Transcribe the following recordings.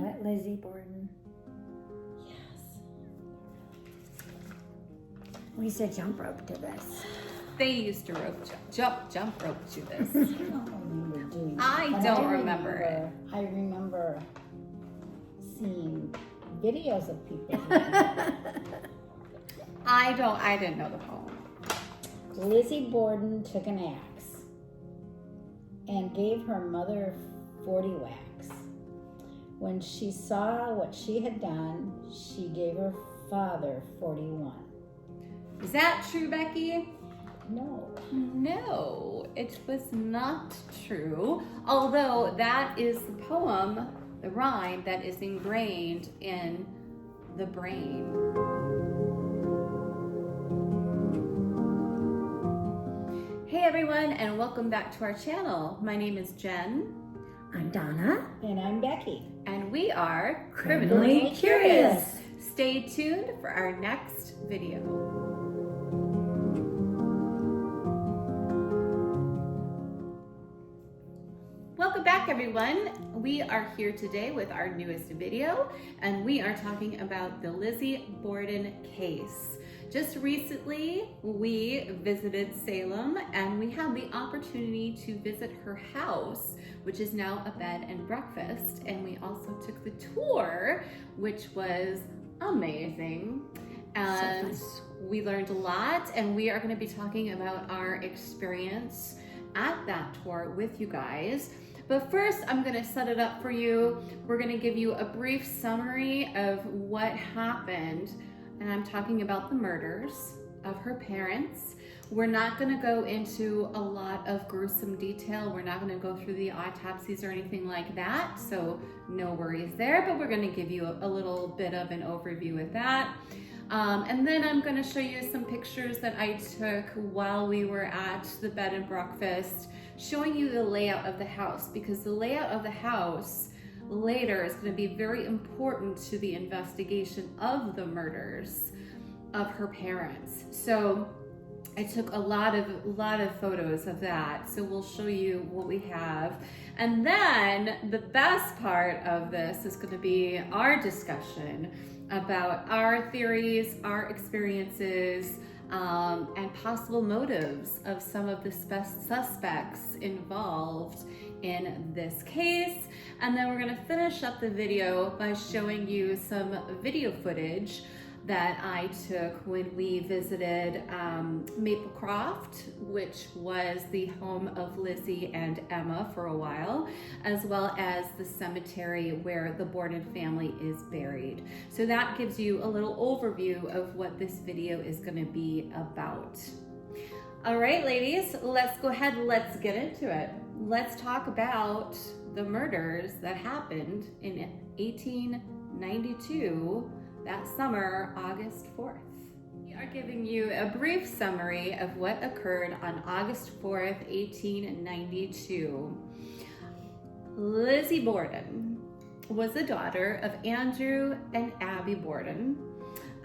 Let Lizzie Borden. Yes. We used to jump rope to this. They used to jump rope to this. I don't remember doing I that, don't remember it. I remember seeing videos of people doing it. I didn't know the poem. Lizzie Borden took an axe and gave her mother 40 whacks. When she saw what she had done, she gave her father 41. Is that true, Bekki? No. No, it was not true. Although that is the poem, the rhyme that is ingrained in the brain. Hey everyone, and welcome back to our channel. My name is Jen. I'm Donna. And I'm Bekki. And we are Criminally Curious. Stay tuned for our next video. Welcome back everyone. We are here today with our newest video, and we are talking about the Lizzie Borden case. Just recently, we visited Salem and we had the opportunity to visit her house, which is now a bed and breakfast. And we also took the tour, which was amazing. And we learned a lot, and we are going to be talking about our experience at that tour with you guys. But first, I'm going to set it up for you. We're going to give you a brief summary of what happened. And I'm talking about the murders of her parents. We're not going to go into a lot of gruesome detail. We're not going to go through the autopsies or anything like that, so no worries there, but we're going to give you a little bit of an overview with that. And then I'm going to show you some pictures that I took while we were at the bed and breakfast, showing you the layout of the house, because the layout of the house later is going to be very important to the investigation of the murders of her parents. So I took a lot of photos of that. So we'll show you what we have. And then the best part of this is going to be our discussion about our theories, our experiences, and possible motives of some of the suspects involved in this case. And then we're going to finish up the video by showing you some video footage that I took when we visited Maplecroft, which was the home of Lizzie and Emma for a while, as well as the cemetery where the Borden family is buried. So that gives you a little overview of what this video is going to be about. All right, ladies, let's go ahead and let's get into it. Let's talk about the murders that happened in 1892, that summer, August 4th. We are giving you a brief summary of what occurred on August 4th, 1892. Lizzie Borden was the daughter of Andrew and Abby Borden,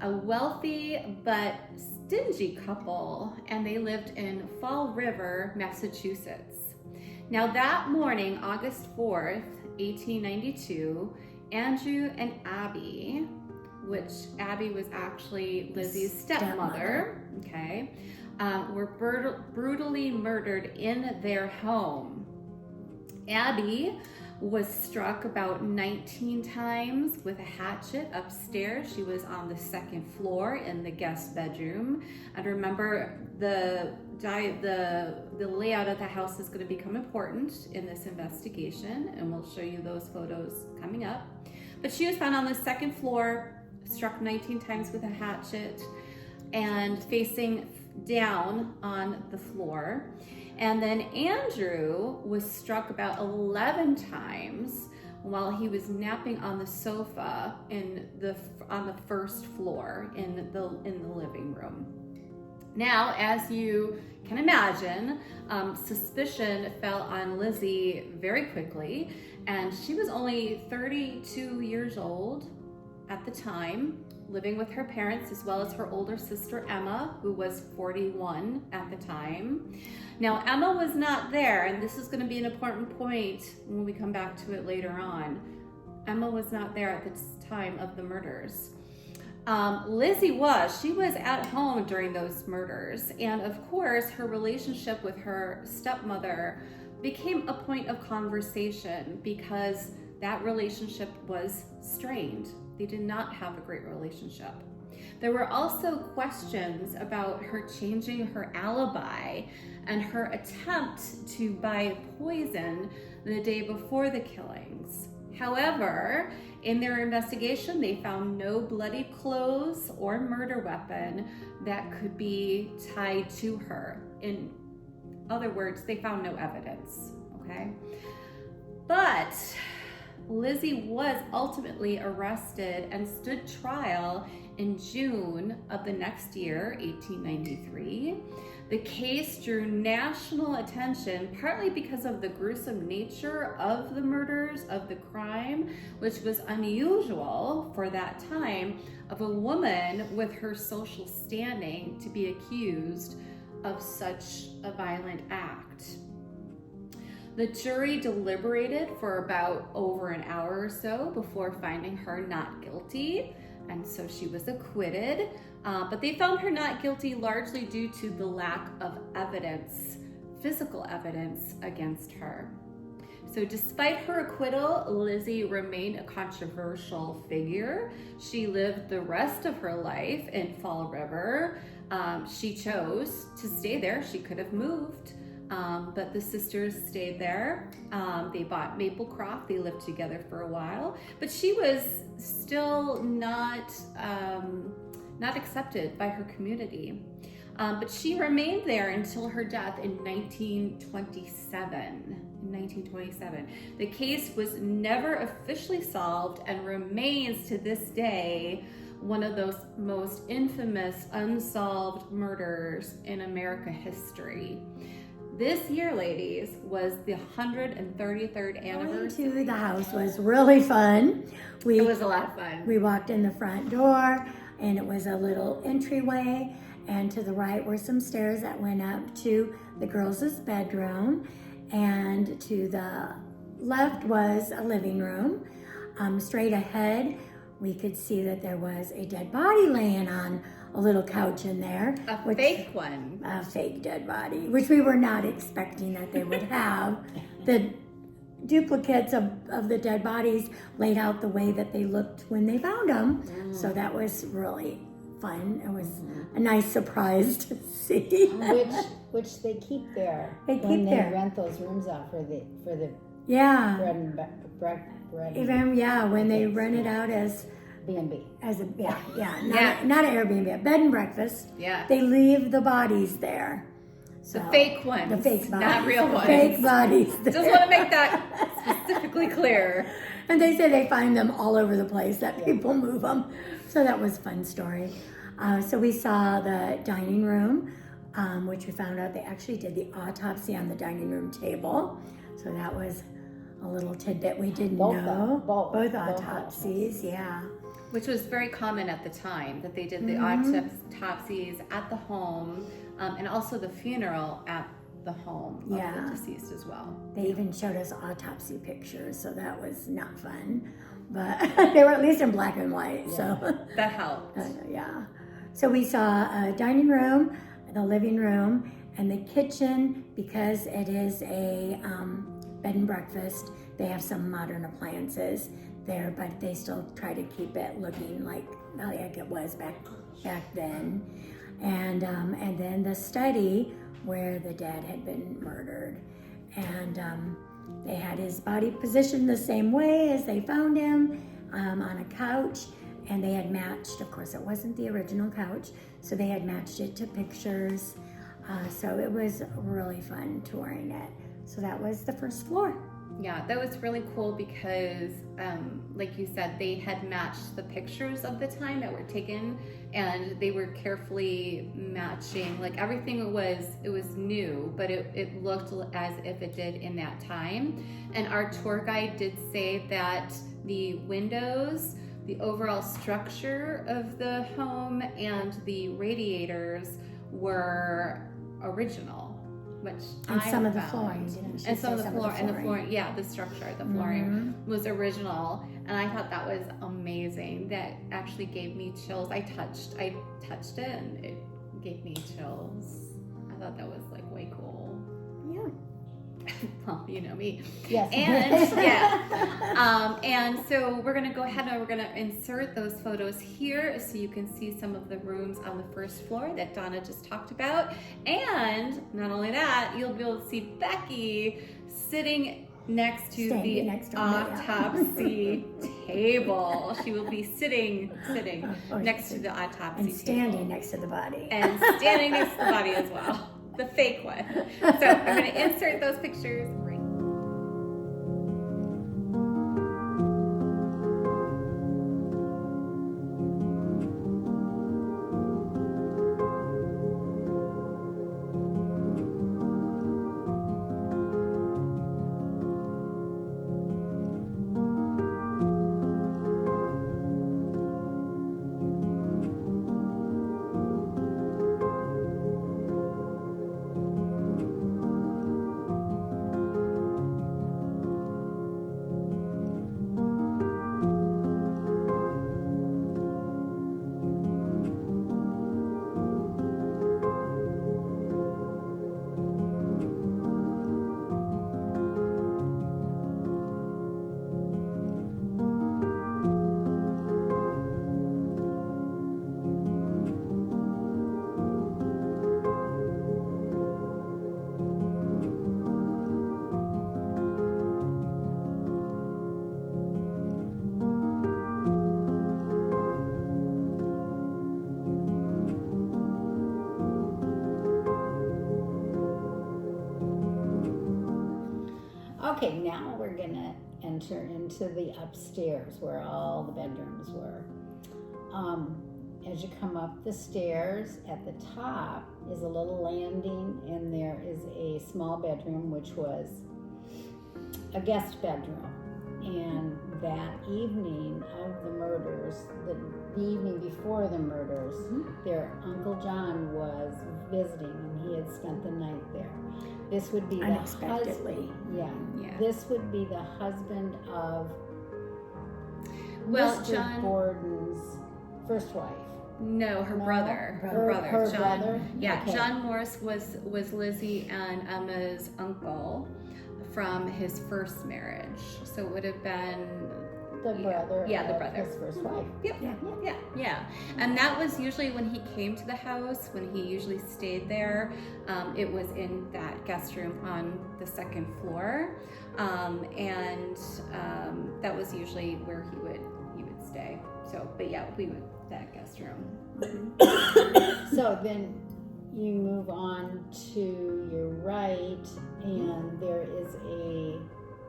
a wealthy but stingy couple, and they lived in Fall River, Massachusetts. Now that morning, August 4th, 1892, Andrew and Abby, which Abby was actually Lizzie's stepmother, okay, were brutally murdered in their home. Abby was struck about 19 times with a hatchet upstairs. She was on the second floor in the guest bedroom. And remember, the layout of the house is going to become important in this investigation, and we'll show you those photos coming up. But she was found on the second floor, struck 19 times with a hatchet, and facing down on the floor. And then Andrew was struck about 11 times while he was napping on the sofa on the first floor in the living room. Now, as you can imagine, suspicion fell on Lizzie very quickly, and she was only 32 years old at the time, living with her parents as well as her older sister Emma, who was 41 at the time. Now, Emma was not there, and this is going to be an important point when we come back to it later on. Emma was not there at the time of the murders. Lizzie she was at home during those murders. And of course, her relationship with her stepmother became a point of conversation because that relationship was strained. They did not have a great relationship. There were also questions about her changing her alibi and her attempt to buy poison the day before the killings. However, in their investigation, they found no bloody clothes or murder weapon that could be tied to her. In other words, they found no evidence, okay? But Lizzie was ultimately arrested and stood trial in June of the next year, 1893. The case drew national attention, partly because of the gruesome nature of the murders, of the crime, which was unusual for that time of a woman with her social standing to be accused of such a violent act. The jury deliberated for about over an hour or so before finding her not guilty, and so she was acquitted. But they found her not guilty largely due to the lack of evidence, physical evidence against her. So despite her acquittal, Lizzie remained a controversial figure. She lived the rest of her life in Fall River. She chose to stay there. She could have moved. But the sisters stayed there. They bought Maplecroft. They lived together for a while, but she was still not accepted by her community. But she remained there until her death in 1927. The case was never officially solved and remains to this day one of those most infamous unsolved murders in America history. This year, ladies, was the 133rd anniversary. Going to the house was really fun. It was a lot of fun. We walked in the front door, and it was a little entryway, and to the right were some stairs that went up to the girls' bedroom, and to the left was a living room. Straight ahead, we could see that there was a dead body laying on a little couch in there. A fake one. A fake dead body, which we were not expecting that they would have. The duplicates of the dead bodies laid out the way that they looked when they found them. So that was really fun. It was a nice surprise to see. Which they keep there. They keep when there. They rent those rooms out for the Yeah. bread. Even when they rent it out as B&B. not an Airbnb, a bed and breakfast. Yeah. They leave the bodies there. So, The fake ones. The fake bodies. Not real ones. Fake bodies. Just want to make that specifically clear. And they say they find them all over the place, that people move them. So that was a fun story. So we saw the dining room, which we found out they actually did the autopsy on the dining room table. So that was a little tidbit we didn't know. Both autopsies, yeah. Which was very common at the time, that they did the autopsies at the home, and also the funeral at the home of the deceased as well. They even showed us autopsy pictures, so that was not fun. But they were at least in black and white, so. That helped. Yeah. So we saw a dining room, the living room, and the kitchen, because it is a bed and breakfast. They have some modern appliances there, but they still try to keep it looking like it was back then. And then the study where the dad had been murdered, and they had his body positioned the same way as they found him, on a couch, and they had matched. Of course, it wasn't the original couch, so they had matched it to pictures. So it was really fun touring it. So that was the first floor. Yeah, that was really cool because, like you said, they had matched the pictures of the time that were taken, and they were carefully matching. Like everything it was new, but it looked as if it did in that time. And our tour guide did say that the windows, the overall structure of the home, and the radiators were original. which And I some of the found. flooring, didn't she And some say of the some floor of the and the flooring? flooring, yeah, the structure, the flooring was original, and I thought that was amazing. That actually gave me chills. I touched it, and it gave me chills. I thought that was like way cool. Yeah. Well, you know me. Yes. And so we're gonna go ahead and we're gonna insert those photos here so you can see some of the rooms on the first floor that Donna just talked about. And not only that, you'll be able to see Bekki sitting next to Standing the next to me, yeah. autopsy table. She will be sitting Oh, next to the autopsy and standing table. next to the body. And standing next to the body as well. The fake one. So I'm going to insert those pictures. Okay, now we're gonna enter into the upstairs where all the bedrooms were. As you come up the stairs, at the top is a little landing, and there is a small bedroom, which was a guest bedroom. And that evening of the murders, the evening before the murders, their Uncle John was visiting, and he had spent the night there. This would be the Unexpectedly. husband. This would be the husband of Well, Mr. John. Borden's first wife. No, her No, brother. her John. brother? Yeah, Okay. John Morris was Lizzie and Emma's uncle from his first marriage. So it would have been The brother Yeah, the of brother. his first wife. Yep. Yeah. And that was usually when he came to the house, when he usually stayed there. It was in that guest room on the second floor. That was usually where he would stay. So, but yeah, we would, that guest room. So then you move on to your right, and there is a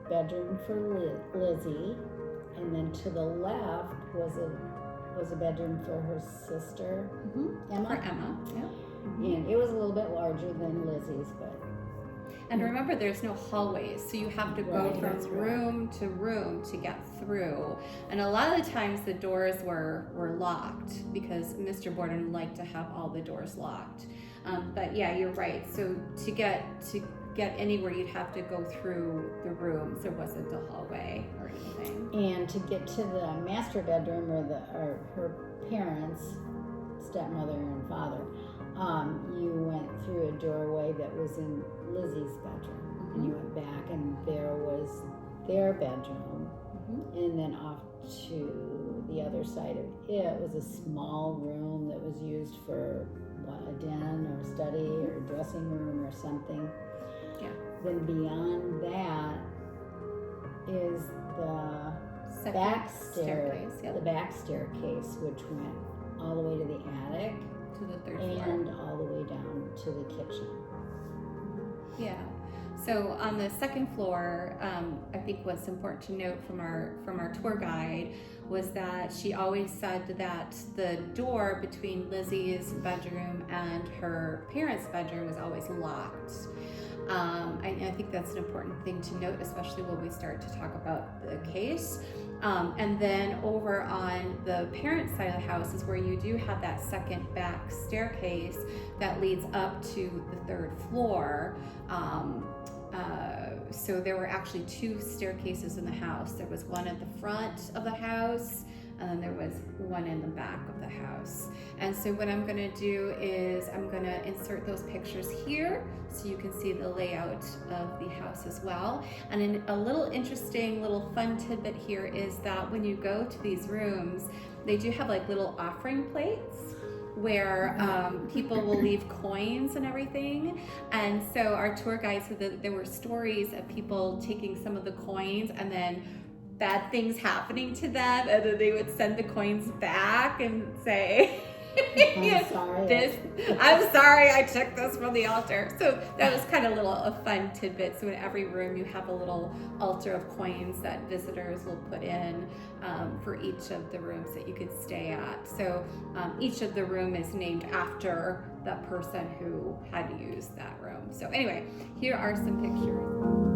bedroom for Lizzie, and then to the left was a bedroom for her sister Emma. For Emma, yeah. And it was a little bit larger than Lizzie's, but And remember, there's no hallways, so you have to go Right, from that's right. room to room to get through. And a lot of the times the doors were locked because Mr. Borden liked to have all the doors locked. But yeah, you're right. So to get anywhere, you'd have to go through the rooms. There wasn't a hallway or anything. and to get to the master bedroom or her parents, stepmother and father, you went through a doorway that was in Lizzie's bedroom, and you went back, and there was their bedroom, and then off to the other side of it was a small room that was used for a den or a study or a dressing room or something. Yeah. Then beyond that is the Second back staircase, yep. the back staircase, which went all the way to the attic To the third floor. and all the way down to the kitchen. Yeah. So on the second floor, I think what's important to note from our tour guide was that she always said that the door between Lizzie's bedroom and her parents' bedroom was always locked. I think that's an important thing to note, especially when we start to talk about the case. And then over on the parents' side of the house is where you do have that second back staircase that leads up to the third floor. So there were actually two staircases in the house. There was one at the front of the house, and then there was one in the back of the house. And so what I'm gonna do is I'm gonna insert those pictures here so you can see the layout of the house as well. And in a little interesting, little fun tidbit here is that when you go to these rooms, they do have like little offering plates where people will leave coins and everything. And so our tour guide said that there were stories of people taking some of the coins and then bad things happening to them, and then they would send the coins back and say, I'm sorry I took this from the altar. So that was kind of a fun tidbit. So in every room you have a little altar of coins that visitors will put in for each of the rooms that you could stay at. So each of the room is named after the person who had used that room. So anyway, here are some pictures.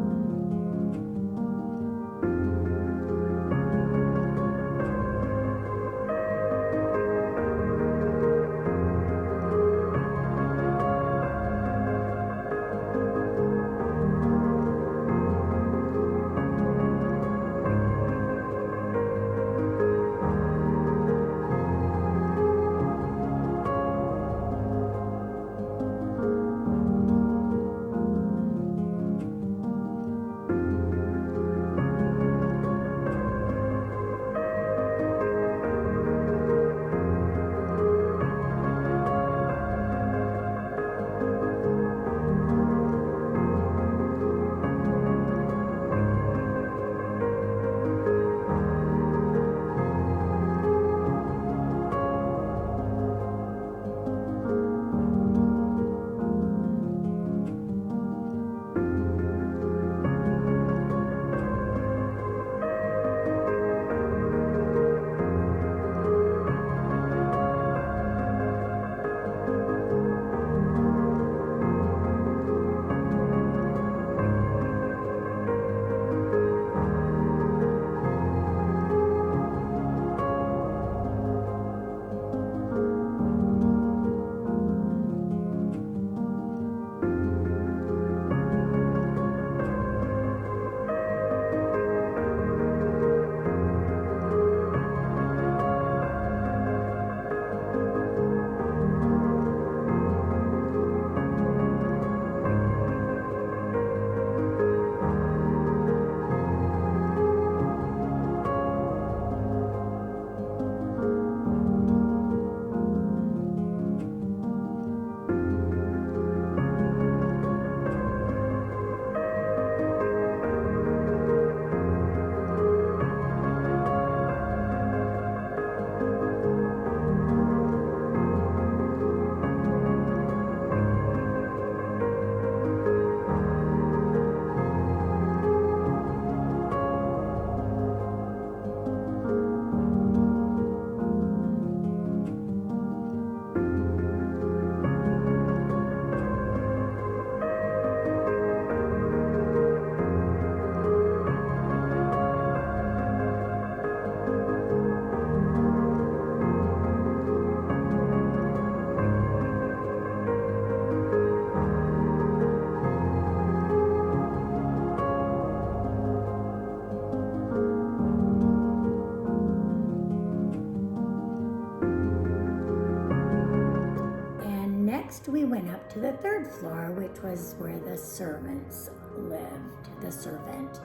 Next, we went up to the third floor, which was where the servants lived. The servant,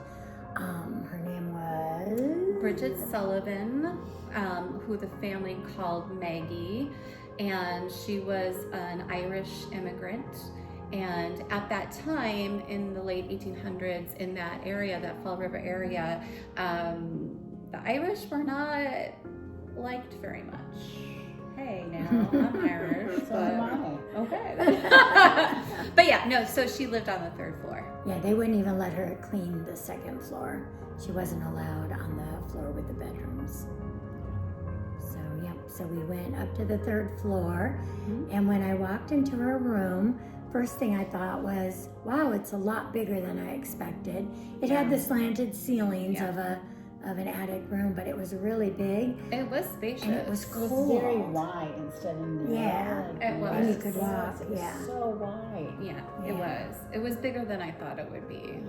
her name was Bridget Sullivan, who the family called Maggie, and she was an Irish immigrant. And at that time, in the late 1800s, in that area, that Fall River area, the Irish were not liked very much. Hey, now I'm Irish, but okay. But yeah, no. So she lived on the third floor. Yeah, they wouldn't even let her clean the second floor. She wasn't allowed on the floor with the bedrooms. So we went up to the 3rd floor, Mhm. and when I walked into her room, first thing I thought was, wow, it's a lot bigger than I expected. It had the slanted ceilings Yeah. of an attic room, but it was really big. It was spacious. And it was It was cool. very wide instead of narrow. Yeah. It was. And you could walk, It was yeah. so wide. Yeah, Yeah. it was. It was bigger than I thought it would be.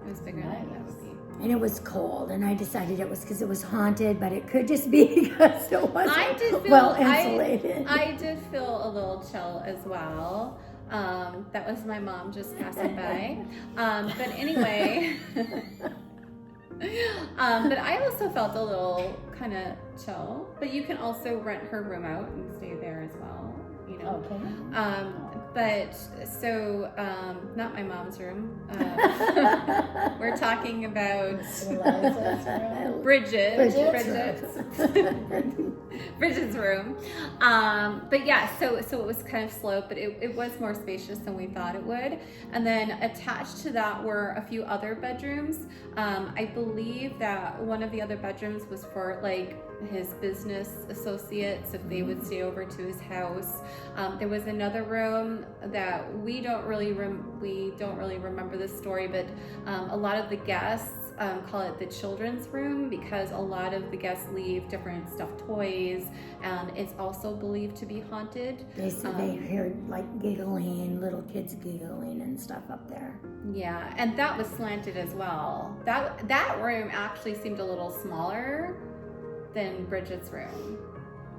It was bigger than I thought it would be. And it was cold, and I decided it was because it was haunted, but it could just be because it wasn't I did feel well insulated. I did feel a little chill as well. That was my mom just passing by. But anyway, but I also felt a little kind of chill. But you can also rent her room out and stay there as well. You know. Okay. But so not my mom's room. We're talking about Eliza's room. Bridget's Bridget's room. But yeah, so it was kind of sloped, but it was more spacious than we thought it would. And then attached to that were a few other bedrooms. I believe that one of the other bedrooms was for like his business associates if they would stay over to his house. There was another room that we don't really remember the story, but a lot of the guests call it the children's room because a lot of the guests leave different stuffed toys, and it's also believed to be haunted. They said they heard like giggling, little kids giggling and stuff up there. Yeah, and that was slanted as well. That room actually seemed a little smaller than Bridget's room,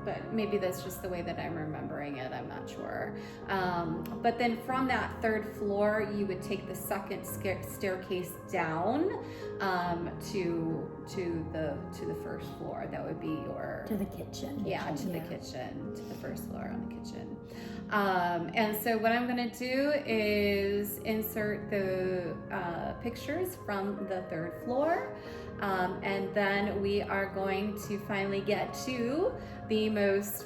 but maybe that's just the way that I'm remembering it. I'm not sure. But then from that 3rd floor, you would take the 2nd staircase down to the 1st floor. That would be your To the kitchen. the kitchen, to the 1st floor on the kitchen. And so what I'm gonna do is insert the pictures from the 3rd floor. And then we are going to finally get to the most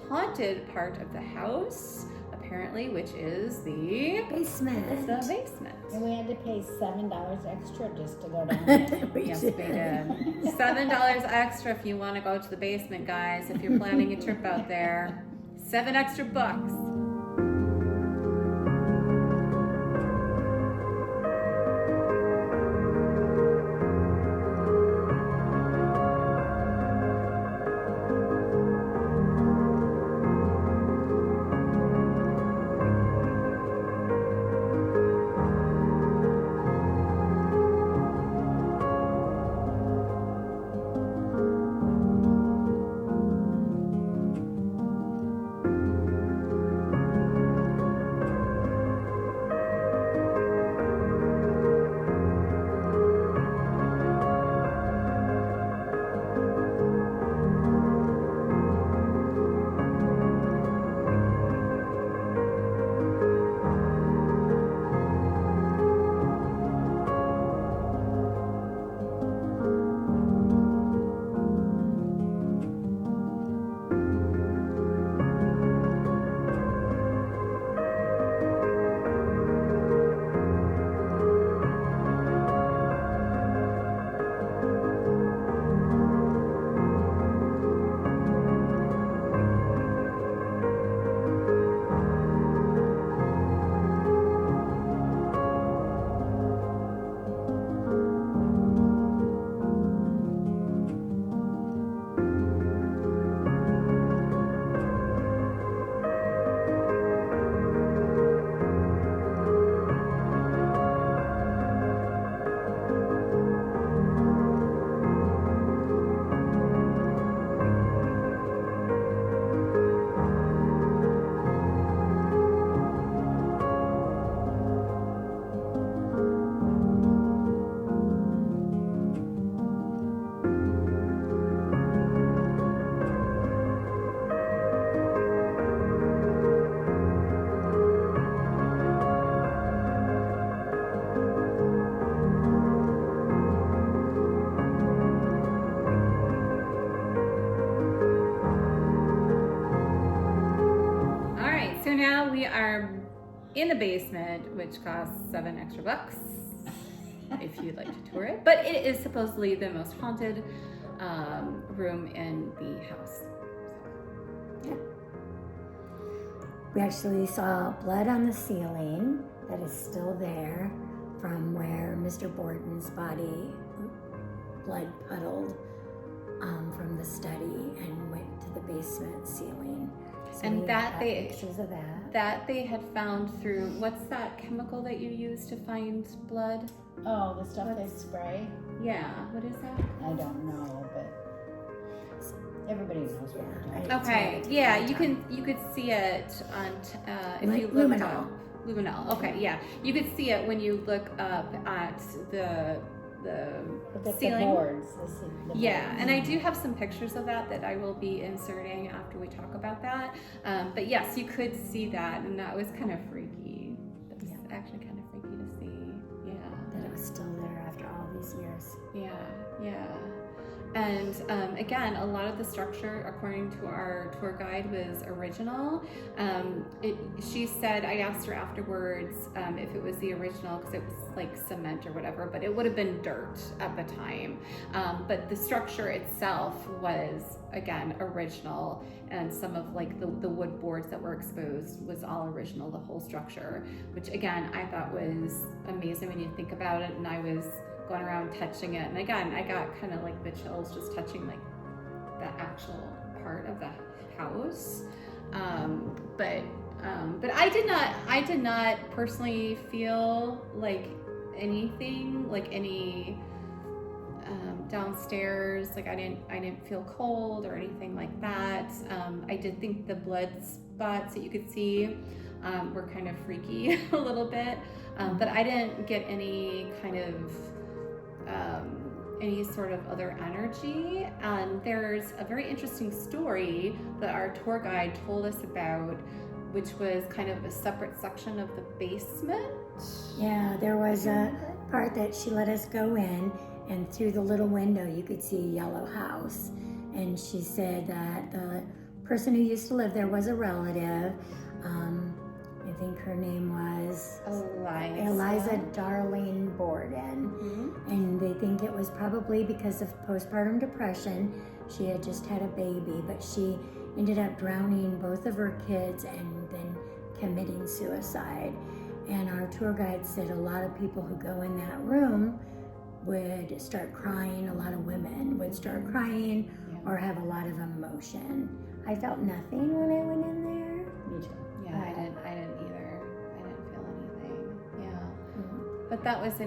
haunted part of the house, apparently, which is the Basement. basement. And we had to pay $7 extra just to go down there. Yes, we did. $7 extra if you want to go to the basement, guys. If you're planning a trip out there, $7 extra bucks. We are in the basement, which costs $7 extra bucks if you'd like to tour it. But it is supposedly the most haunted room in the house. We actually saw blood on the ceiling that is still there from where Mr. Borden's body, blood puddled from the study and went to the basement ceiling. So And we that got they- pictures of that. That they had found through, what's that chemical that you use to find blood? Oh, the stuff they spray? Yeah, what is that? I don't know, but everybody knows what we're talking about. Okay, yeah, you could see it on if you look Luminol. up Luminol. Okay, yeah, you could see it when you look up at the The ceiling. boards. The Yeah, boards. and I do have some pictures of that I will be inserting after we talk about that. But yes, you could see that, and that was kind of freaky. That was actually kind of freaky to see. Yeah. That it was still there after all these years. Yeah. And again, a lot of the structure, according to our tour guide, was original. She said, I asked her afterwards if it was the original because it was like cement or whatever, but it would have been dirt at the time. But the structure itself was, again, original, and some of like the wood boards that were exposed was all original, the whole structure, which again, I thought was amazing when you think about it. And I was going around touching it, and again, I got kind of like the chills just touching like the actual part of the house. But I did not personally feel like anything, like any downstairs. Like I didn't feel cold or anything like that. I did think the blood spots that you could see were kind of freaky a little bit, but I didn't get any kind of any sort of other energy. And there's a very interesting story that our tour guide told us about, which was kind of a separate section of the basement. Yeah, there was a part that she let us go in, and through the little window you could see a yellow house. And she said that the person who used to live there was a relative. I think her name was Eliza Darlene Borden. Mm-hmm. And they think it was probably because of postpartum depression. She had just had a baby, but she ended up drowning both of her kids and then committing suicide. And our tour guide said a lot of people who go in that room would start crying. A lot of women would start crying or have a lot of emotion. I felt nothing when I went in there. Me too. Yeah, I didn't either. I didn't feel anything. Yeah. But that was I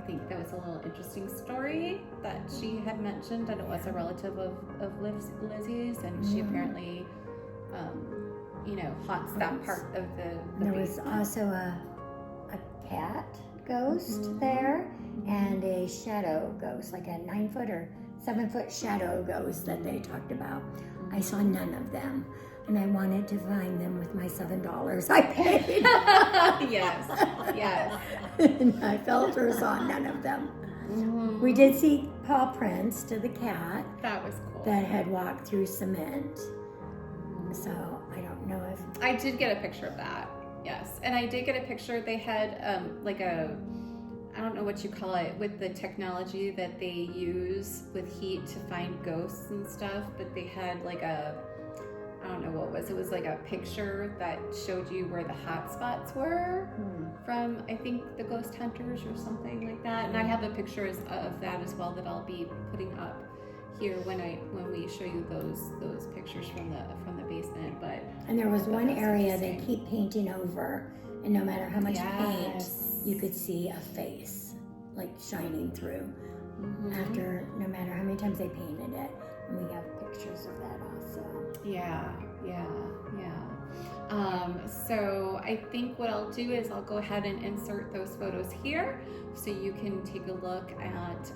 think that was a little interesting story that she had mentioned, and it was a relative of Lizzie's, and she apparently, haunts that part of the There was basement. also a cat ghost there, and a shadow ghost, like a 9-foot or 7-foot shadow ghost that they talked about. I saw none of them, and I wanted to find them with my $7 I paid. Yes. And I felt or saw none of them. We did see paw prints to the cat That was cool. that had walked through cement. So I don't know if I did get a picture of that. Yes, and I did get a picture. They had I don't know what you call it, with the technology that they use with heat to find ghosts and stuff, but they had I don't know what it was. It was like a picture that showed you where the hot spots were from, I think, the ghost hunters or something like that. And I have a picture of that as well that I'll be putting up here when we show you those pictures from the basement. and there was one that's area they interesting. keep painting over, and no matter how much paint, Yes. you could see a face like shining through. After no matter how many times they painted it, and we have pictures of that also. Yeah. So I think what I'll do is I'll go ahead and insert those photos here so you can take a look at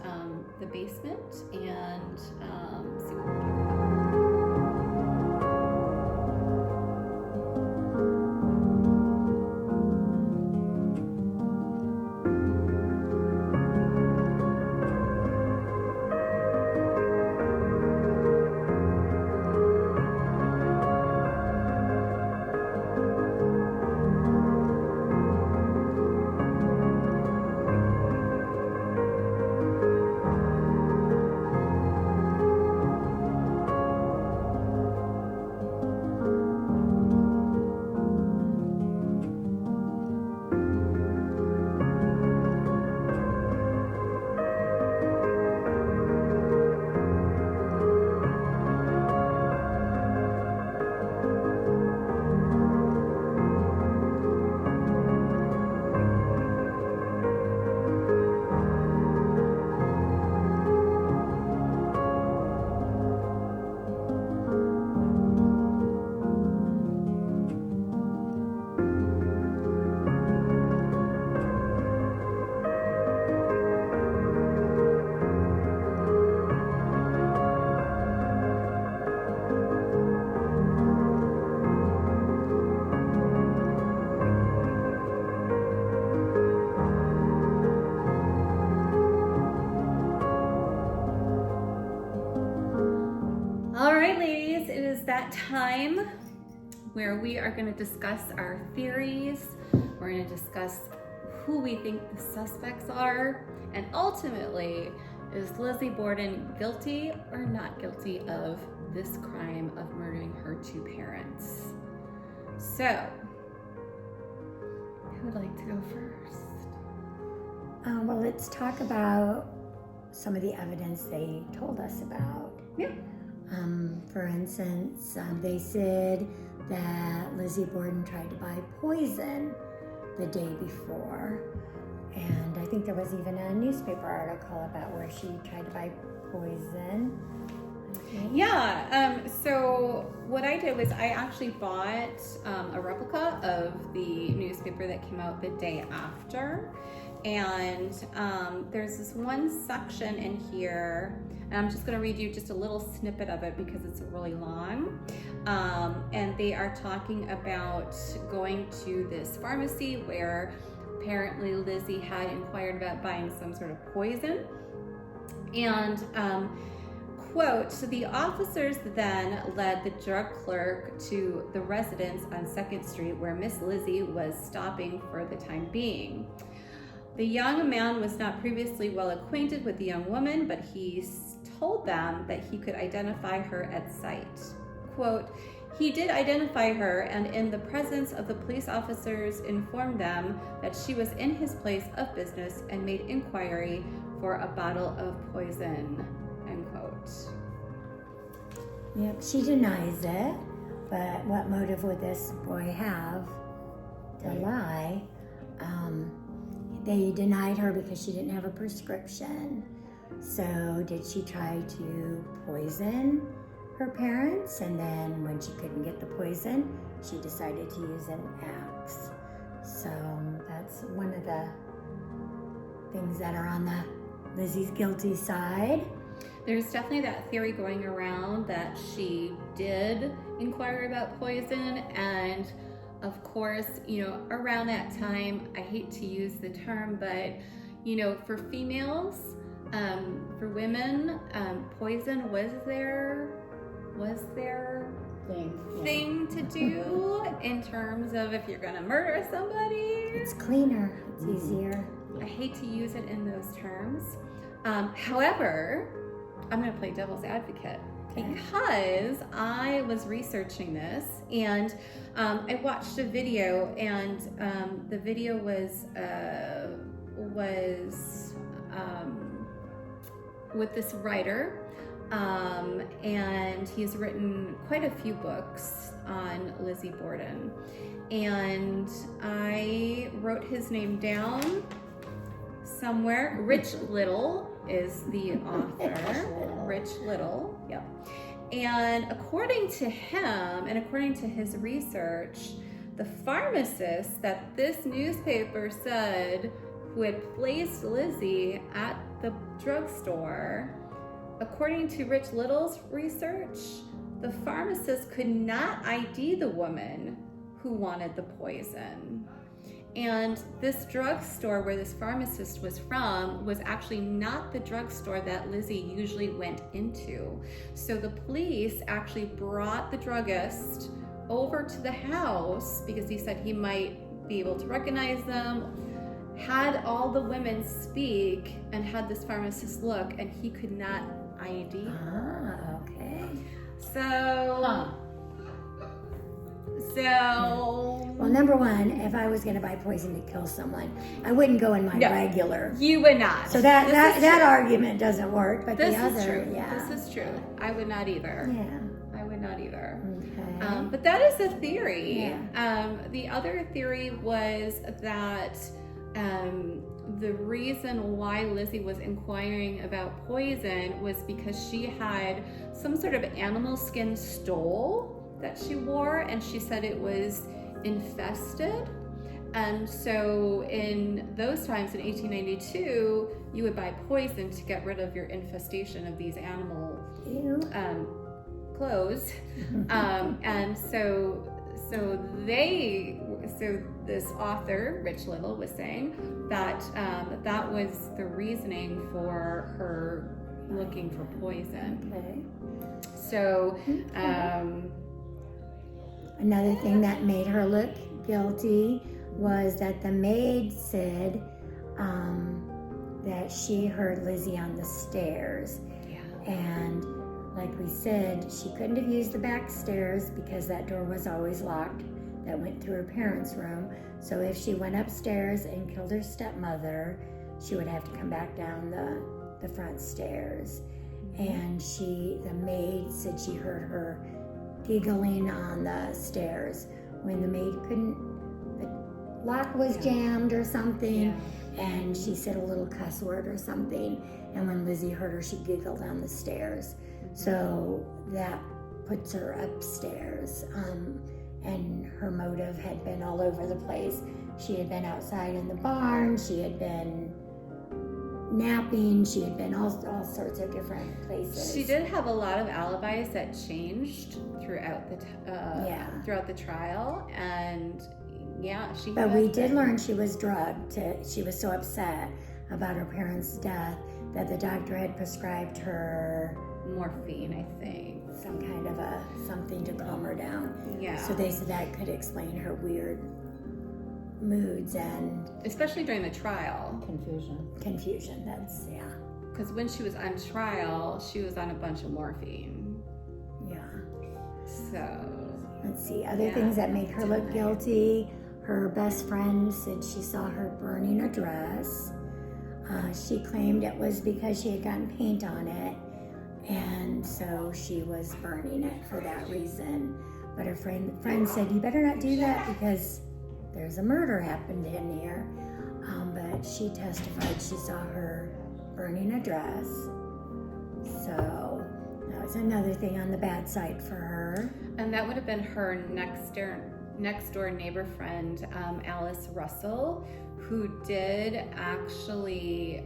the basement and see what we're talking about. All right, ladies, it is that time where we are going to discuss our theories. We're going to discuss who we think the suspects are, and ultimately, is Lizzie Borden guilty or not guilty of this crime of murdering her two parents? So, who would like to go first? Well, let's talk about some of the evidence they told us about. Yeah. For instance, they said that Lizzie Borden tried to buy poison the day before. And I think there was even a newspaper article about where she tried to buy poison. Yeah, so what I did was I actually bought a replica of the newspaper that came out the day after. And there's this one section in here, and I'm just going to read you just a little snippet of it because it's really long. And they are talking about going to this pharmacy where apparently Lizzie had inquired about buying some sort of poison. And quote, "So the officers then led the drug clerk to the residence on 2nd Street where Miss Lizzie was stopping for the time being. The young man was not previously well acquainted with the young woman, but he told them that he could identify her at sight. Quote, he did identify her and in the presence of the police officers informed them that she was in his place of business and made inquiry for a bottle of poison," end quote. Yep, she denies it, but what motive would this boy have to lie? They denied her because she didn't have a prescription. So did she try to poison her parents? And then when she couldn't get the poison, she decided to use an axe. So that's one of the things that are on the Lizzie's guilty side. There's definitely that theory going around that she did inquire about poison, and of course, around that time, I hate to use the term, but for females, for women, poison was their thing to do in terms of if you're gonna murder somebody. It's cleaner, it's easier. I hate to use it in those terms. However, I'm gonna play devil's advocate because I was researching this and I watched a video, and the video was with this writer, and he's written quite a few books on Lizzie Borden, and I wrote his name down somewhere. Rich Little is the author. Rich Little, yep. And according to him, and according to his research, the pharmacist that this newspaper said who had placed Lizzie at the drugstore, according to Rich Little's research, the pharmacist could not ID the woman who wanted the poison. And this drugstore where this pharmacist was from was actually not the drugstore that Lizzie usually went into. So the police actually brought the druggist over to the house because he said he might be able to recognize them, had all the women speak, and had this pharmacist look, and he could not ID her. Ah, okay. So, well, number one, if I was going to buy poison to kill someone, I wouldn't go in my regular. You would not. So that argument doesn't work. But this the other, is true. yeah. This is true. I would not either. Yeah. I would not either. Okay. But that is a theory. Yeah. The other theory was that the reason why Lizzie was inquiring about poison was because she had some sort of animal skin stole that she wore, and she said it was infested. And so in those times in 1892, you would buy poison to get rid of your infestation of these animal clothes. And so this author, Rich Little, was saying that that was the reasoning for her looking for poison. Okay. So, Another thing that made her look guilty was that the maid said that she heard Lizzie on the stairs. yeah. And like we said, she couldn't have used the back stairs because that door was always locked that went through her parents' room. So if she went upstairs and killed her stepmother, she would have to come back down the front stairs. And the maid said she heard her giggling on the stairs when the maid the lock was jammed or something, and she said a little cuss word or something, and when Lizzie heard her, she giggled on the stairs. So that puts her upstairs, and her motive had been all over the place. She had been outside in the barn, she had been napping, she had been all sorts of different places. She did have a lot of alibis that changed throughout the trial, and But we did learn she was drugged. She was so upset about her parents' death that the doctor had prescribed her morphine, I think. Some kind of something to calm her down. Yeah. So they said that could explain her weird moods and especially during the trial. Confusion. That's Because when she was on trial, she was on a bunch of morphine. Yeah. So let's see, other things that make her look guilty. Her best friend said she saw her burning a dress. She claimed it was because she had gotten paint on it, and so she was burning it for that reason. But her friend said, you better not do that because there's a murder happened in here. But she testified she saw her burning a dress. So that was another thing on the bad side for her. And that would have been her next door neighbor friend, Alice Russell, who did actually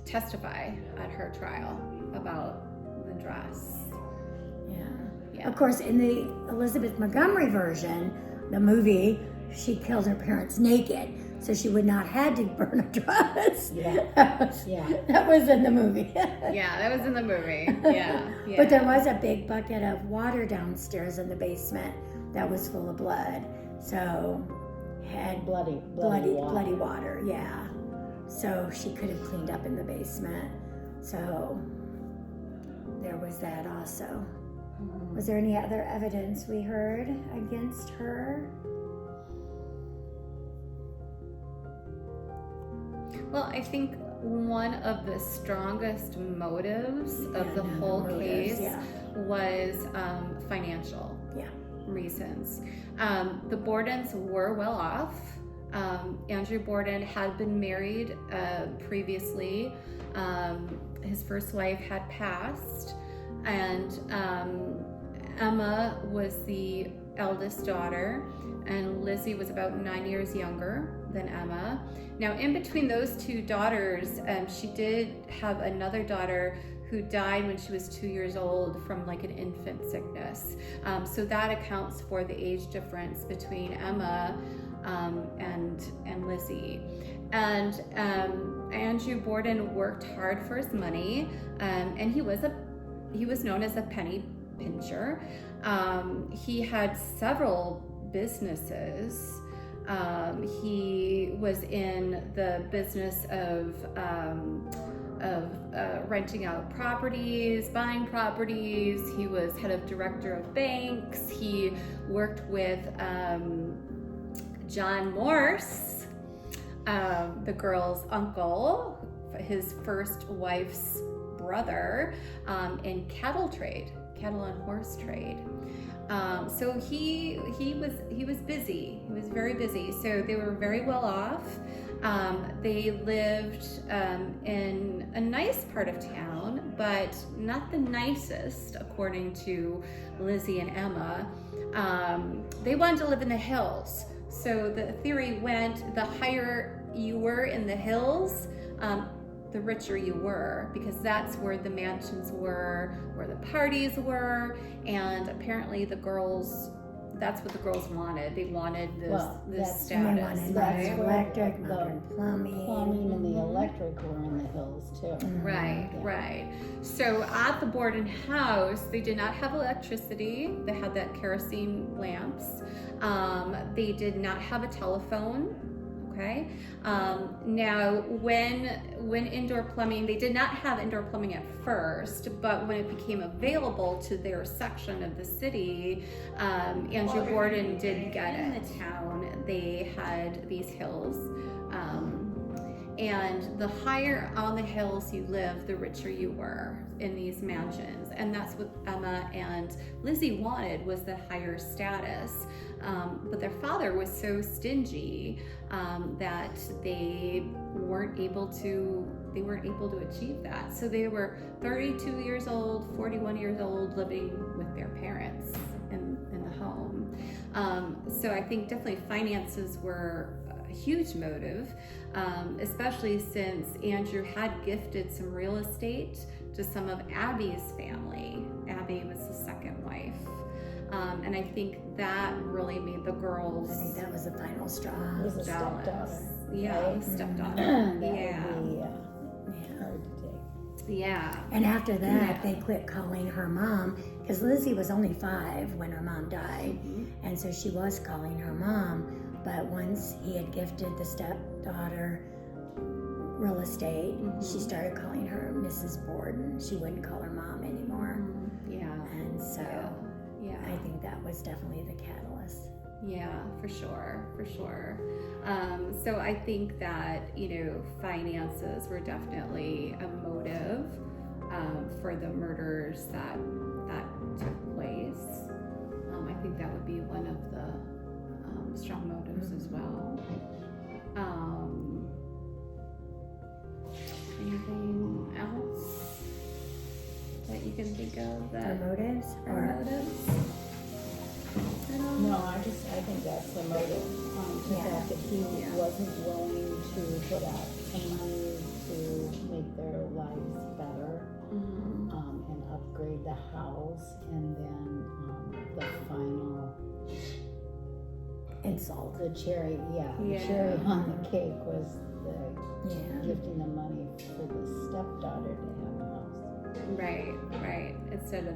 testify at her trial about the dress. Yeah. Of course, in the Elizabeth Montgomery version, the movie, she killed her parents naked, so she would not had to burn a dress. That was in the movie. That was in the movie. Yeah. But there was a big bucket of water downstairs in the basement that was full of blood. So had bloody water. Yeah. So she could have cleaned up in the basement. So there was that also. Mm-hmm. Was there any other evidence we heard against her? Well, I think one of the strongest motives of the whole case was financial reasons. The Bordens were well off. Andrew Borden had been married previously. His first wife had passed, and Emma was the eldest daughter, and Lizzie was about 9 years younger than Emma. Now, in between those two daughters, she did have another daughter who died when she was 2 years old from like an infant sickness. So that accounts for the age difference between Emma and Lizzie. And Andrew Borden worked hard for his money, and he was known as a penny pincher. He had several businesses. He was in the business of renting out properties, buying properties. He was head of director of banks. He worked with John Morse, the girl's uncle, his first wife's brother, in cattle and horse trade. So he was busy. He was very busy. So they were very well off. They lived in a nice part of town, but not the nicest, according to Lizzie and Emma. They wanted to live in the hills. So the theory went, the higher you were in the hills, the richer you were, because that's where the mansions were, where the parties were, and apparently the girls that's what the girls wanted. They wanted this that's- And they status, wanted That's modern where electric, the modern plumbing. Plumbing and the Mhm. electric were in the hills too. Right, Yeah. right. So at the Borden house, they did not have electricity. They had that kerosene lamps. They did not have a telephone. Okay. Now, when indoor plumbing, they did not have indoor plumbing at first, but when it became available to their section of the city, Andrew Borden did get in the town. They had these hills. And the higher on the hills you lived, the richer you were in these mansions. And that's what Emma and Lizzie wanted, was the higher status. But their father was so stingy that they weren't able to achieve that. So they were 32 years old, 41 years old, living with their parents in the home. So I think definitely finances were a huge motive, especially since Andrew had gifted some real estate to some of Abby's family. Abby was the second wife. And I think that really made the girls I think that was the final straw. It was a jealous. stepdaughter. Yeah, right? stepdaughter. That Yeah. would be Yeah. hard to take. Yeah. And after that, Yeah. they quit calling her mom, because Lizzie was only 5 when her mom died. Mhm. And so she was calling her mom. But once he had gifted the stepdaughter real estate, she Mhm. started calling her Mrs. Borden. She wouldn't call her mom anymore. Yeah. And so Yeah. I think that was definitely the catalyst. Yeah, for sure, for sure. So I think that, finances were definitely a motive for the murders that took place. I think that would be one of the strong motives as well. Anything else that you can think of For that motives? are Or motives? No, I think that's the motive. The Yeah. fact that he Yeah. wasn't willing to put out money to make their lives better, Mhm. and upgrade the house, and then the final, insult. the cherry, the Yeah. cherry on the cake was the Yeah. gifting the money for the stepdaughter to have a house. Right. Instead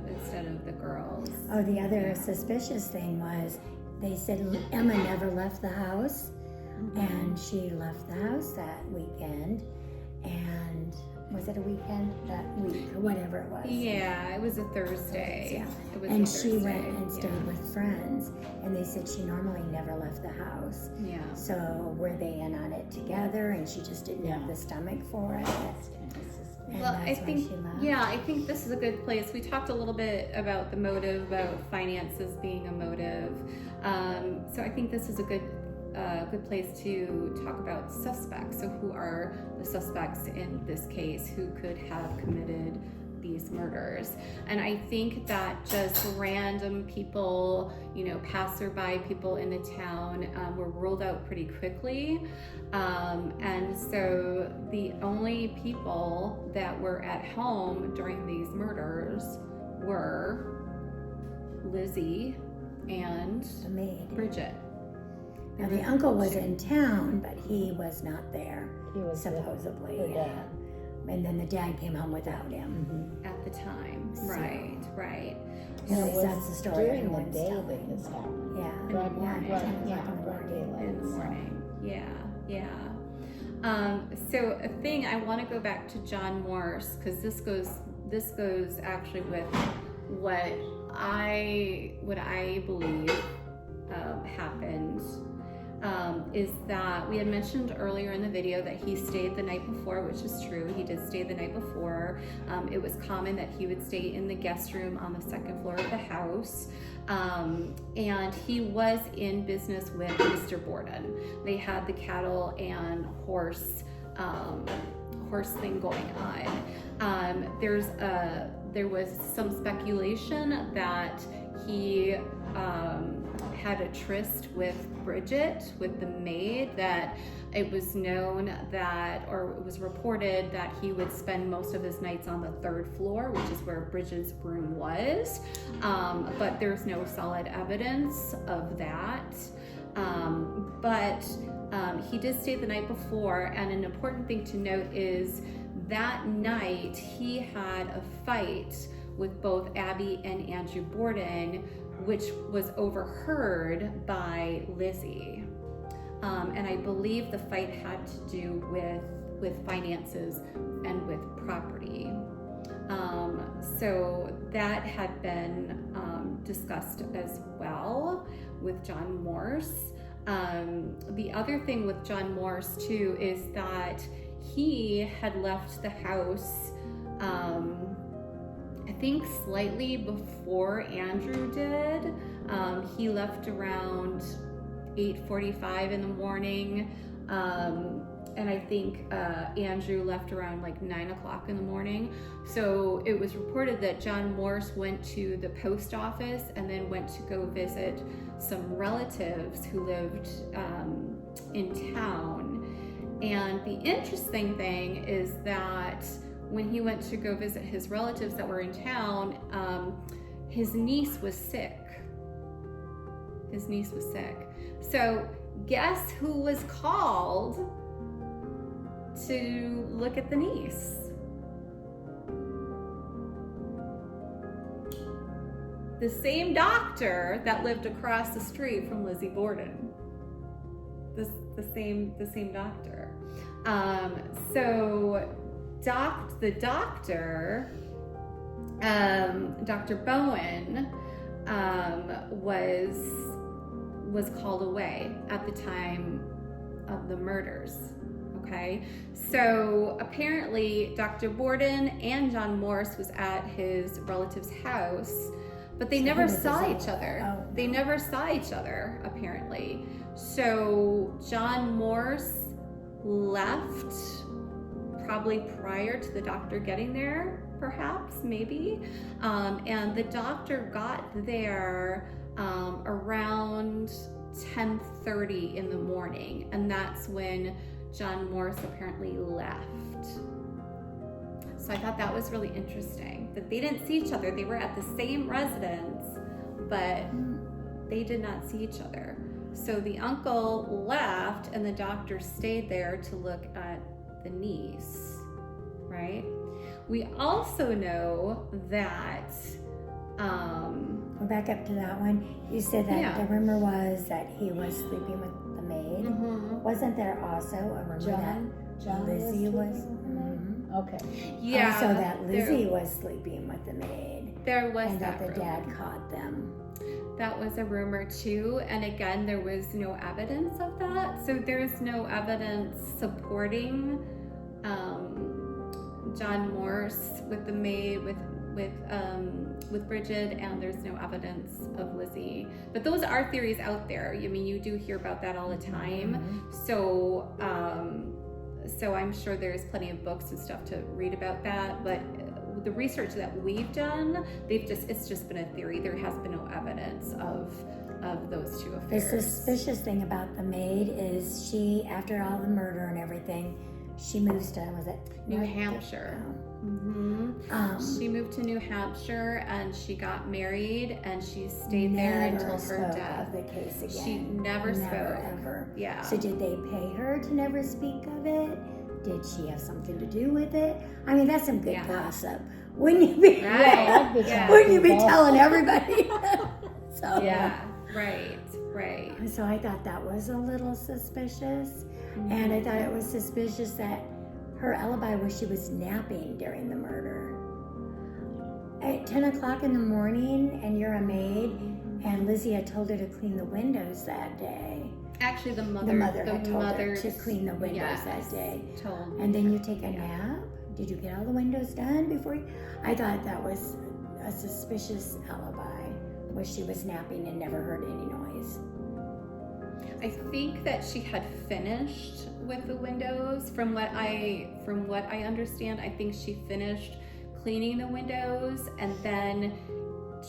of the girls. Oh, the other suspicious thing was they said Emma never left the house, and she left the house that weekend. And was it a weekend? That week, or whatever it was. Yeah, it was a Thursday. Yeah. It was And a she Thursday. went and stayed with friends, and they said she normally never left the house. Yeah. So were they in on it together, and she just didn't have Yeah. the stomach for it? That's kind of suspicious. And Well, that's I why think, she left. yeah, I think this is a good place. We talked a little bit about the motive, about finances being a motive. So I think this is a good place to talk about suspects. So who are the suspects in this case who could have committed these murders? And I think that just random people, passerby people in the town were ruled out pretty quickly. And so the only people that were at home during these murders were Lizzie and The maid. Bridget. Now, the uncle was in town, but he was not there, He was with supposedly. her Yeah. dad. And then the dad came home without him. At the time, So- right. At And it least was that's the story during the everyone's day telling. that this happened. Yeah. In the Broad- morning. broad- Yeah, yeah, in the broad morning. daylight. In the morning, yeah. So a thing, I want to go back to John Morse, because this goes actually with what I believe happened. Is that we had mentioned earlier in the video that he stayed the night before, which is true. He did stay the night before. It was common that he would stay in the guest room on the second floor of the house. And he was in business with Mr. Borden. They had the cattle and horse thing going on. There's a there was some speculation that he had a tryst with Bridget, with the maid, that it was known that, or it was reported that he would spend most of his nights on the 3rd floor, which is where Bridget's room was. But there's no solid evidence of that. But he did stay the night before, and an important thing to note is that night he had a fight with both Abby and Andrew Borden, which was overheard by Lizzie. And I believe the fight had to do with finances and with property. So that had been discussed as well with John Morse. The other thing with John Morse too is that he had left the house, I think slightly before Andrew did. He left around 8:45 in the morning, and I think Andrew left around like 9 o'clock in the morning. So it was reported that John Morse went to the post office and then went to go visit some relatives who lived in town. And the interesting thing is that when he went to go visit his relatives that were in town, his niece was sick. His niece was sick. So guess who was called to look at the niece? The same doctor that lived across the street from Lizzie Borden. The same doctor. So the doctor, Dr. Bowen, was called away at the time of the murders. Okay, so apparently Dr. Borden and John Morse was at his relative's house, but they never saw each other. Oh. They never saw each other, apparently. So John Morse left probably prior to the doctor getting there, perhaps, maybe. And the doctor got there around 10:30 in the morning, and that's when John Morse apparently left. So I thought that was really interesting, that they didn't see each other. They were at the same residence, but they did not see each other. So the uncle left and the doctor stayed there to look at the niece, right? We also know that Go back up to that one. You said that the rumor was that he was sleeping with the maid. Mm-hmm. Wasn't there also a rumor John Lizzie was? Mm-hmm. Okay. Yeah, Also that Lizzie was sleeping with the maid. There was and that the rumor. dad caught them. That was a rumor too, and again, there was no evidence of that. So there's no evidence supporting John Morse with the maid, with Bridget, and there's no evidence of Lizzie. But those are theories out there. I mean, you do hear about that all the time. Mm-hmm. So I'm sure there's plenty of books and stuff to read about that. But the research that we've done, it's just been a theory. There has been no evidence of those two affairs. The suspicious thing about the maid is she, after all the murder and everything, she moves to, was it New Hampshire. Oh. Mm-hmm. She moved to New Hampshire and she got married and she stayed there until her death. Of the case again. She never spoke. Ever. Yeah. So did they pay her to never speak of it? Did she have something to do with it? I mean, that's some good gossip. Wouldn't you be? Right. Yeah. Wouldn't you be telling everybody? So yeah. Right. So I thought that was a little suspicious. Mm-hmm. And I thought it was suspicious that her alibi was she was napping during the murder. At 10 o'clock in the morning, and you're a maid, and Lizzie had told her to clean the windows that day. Actually, the mother had told her to clean the windows that day. And then you take a nap? Did you get all the windows done before you? I thought that was a suspicious alibi, where she was napping and never heard any noise. I think that she had finished with the windows. From what I understand, I think she finished cleaning the windows and then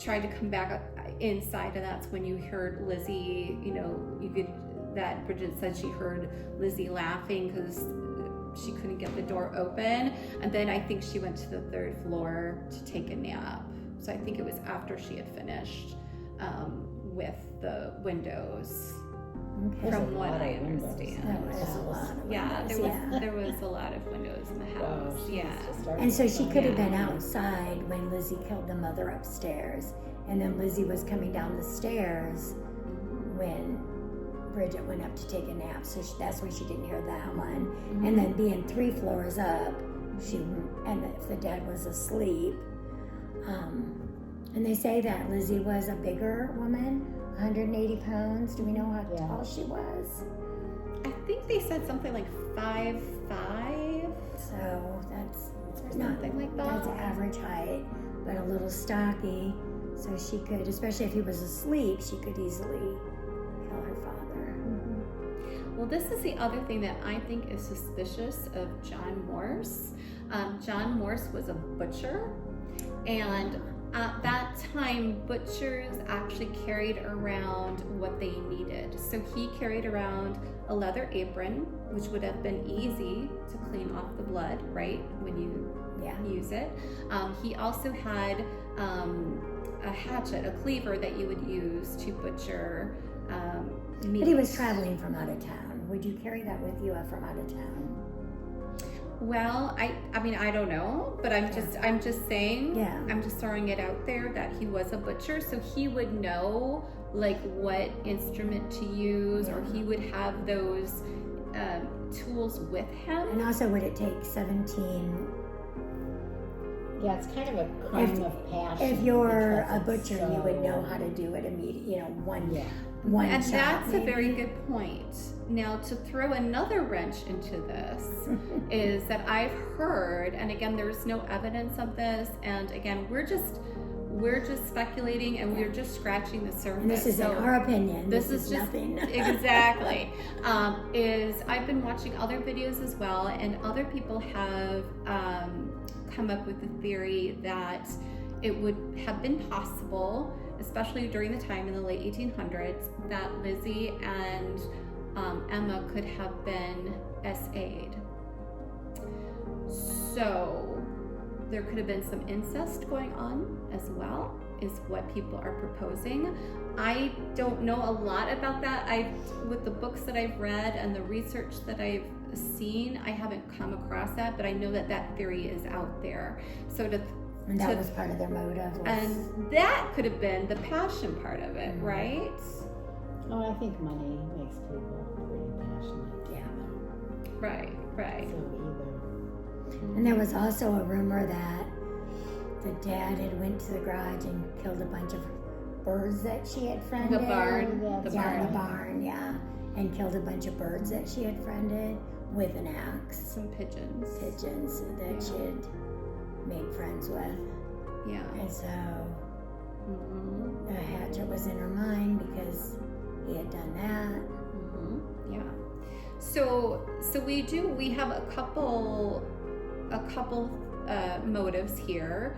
tried to come back inside, and that's when you heard Lizzie, that Bridget said she heard Lizzie laughing because she couldn't get the door open. And then I think she went to the 3rd floor to take a nap. So I think it was after she had finished with the windows. Okay. From what I understand. That was a lot of windows, There was a lot of windows in the house. Wow, And so she could have been outside when Lizzie killed the mother upstairs. And then Lizzie was coming down the stairs when Bridget went up to take a nap. So that's why she didn't hear that one. Mm-hmm. And then being 3 floors up, and if the dad was asleep. And they say that Lizzie was a bigger woman, 180 pounds. Do we know how tall she was? I think they said something like 5'5". So that's something like that. That's average height, but a little stocky. So she could, especially if he was asleep, she could easily kill her father. Well, this is the other thing that I think is suspicious of John Morse. John Morse was a butcher, and at that time, butchers actually carried around what they needed. So he carried around a leather apron, which would have been easy to clean off the blood, right, when you use it. He also had a hatchet, a cleaver that you would use to butcher meat. But he was traveling from out of town. Would you carry that with you from out of town? Well, I mean, I don't know, but I'm just saying, Yeah. I'm just throwing it out there that he was a butcher, so he would know like what instrument to use, or he would have those tools with him. And also, would it take 17? Yeah, it's kind of a crime of passion. If you're a because it's butcher, you would know how to do it immediately. One And shot, that's maybe. a very good point. Now, to throw another wrench into this is that I've heard, and again, there's no evidence of this, and again, we're just speculating, and we're just scratching the surface. And this is in our opinion. This is just nothing. Exactly. Is I've been watching other videos as well, and other people have come up with the theory that it would have been possible, especially during the time in the late 1800s, that Lizzie and Emma could have been SA'd. So there could have been some incest going on as well, is what people are proposing. I don't know a lot about that. With the books that I've read and the research that I've seen, I haven't come across that, but I know that that theory is out there. So and that was part of their motive. And that could have been the passion part of it, right? Oh, I think money makes people pretty passionate. Yeah. Right. So either. And there was also a rumor that the dad had went to the garage and killed a bunch of birds that she had friended. The barn. The The barn, and killed a bunch of birds that she had friended with an axe. Some pigeons. Pigeons that she had made friends with. Yeah. And so the hatchet was in her mind because he had done that. Yeah. So we have a couple motives here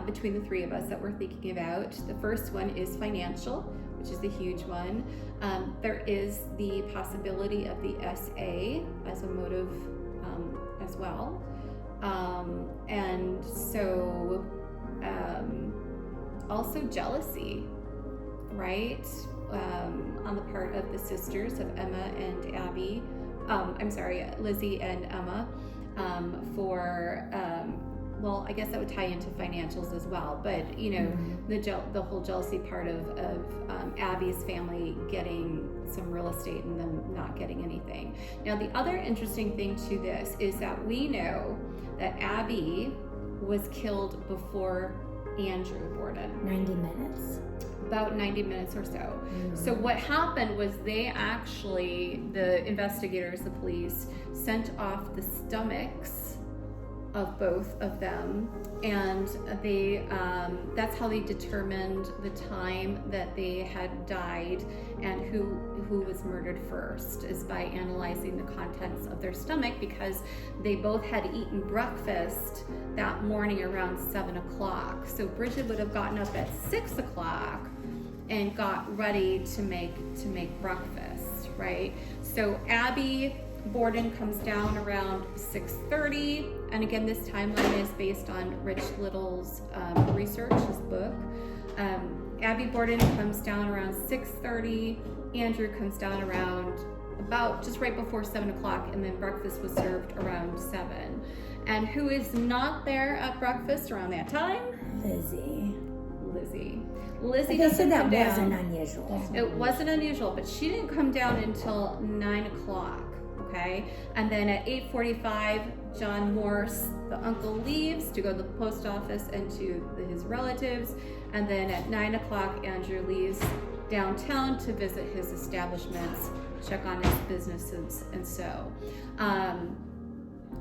between the three of us that we're thinking about. The first one is financial, which is the huge one. There is the possibility of the SA as a motive as well. And so also jealousy, right? On the part of the sisters of Emma and Abby. Lizzie and Emma, for well, I guess that would tie into financials as well, but the whole jealousy part of Abby's family getting some real estate and them not getting anything. Now, the other interesting thing to this is that we know that Abby was killed before Andrew Borden. 90 minutes. About 90 minutes or so. So what happened was the investigators, the police, sent off the stomachs of both of them, and they that's how they determined the time that they had died and who was murdered first, is by analyzing the contents of their stomach, because they both had eaten breakfast that morning around 7 o'clock. So Bridget would have gotten up at 6 o'clock and got ready to make breakfast, right? So Abby Borden comes down around 6:30, and again, this timeline is based on Rich Little's research, his book. Abby Borden comes down around 6:30. Andrew comes down around about just right before 7 o'clock, and then breakfast was served around 7. And who is not there at breakfast around that time? Lizzie. Lizzie They said that come down. wasn't unusual. It wasn't unusual, but she didn't come down until 9 o'clock, okay? And then at 8:45, John Morse, the uncle, leaves to go to the post office and to his relatives. And then at 9 o'clock, Andrew leaves downtown to visit his establishments, check on his businesses, and so.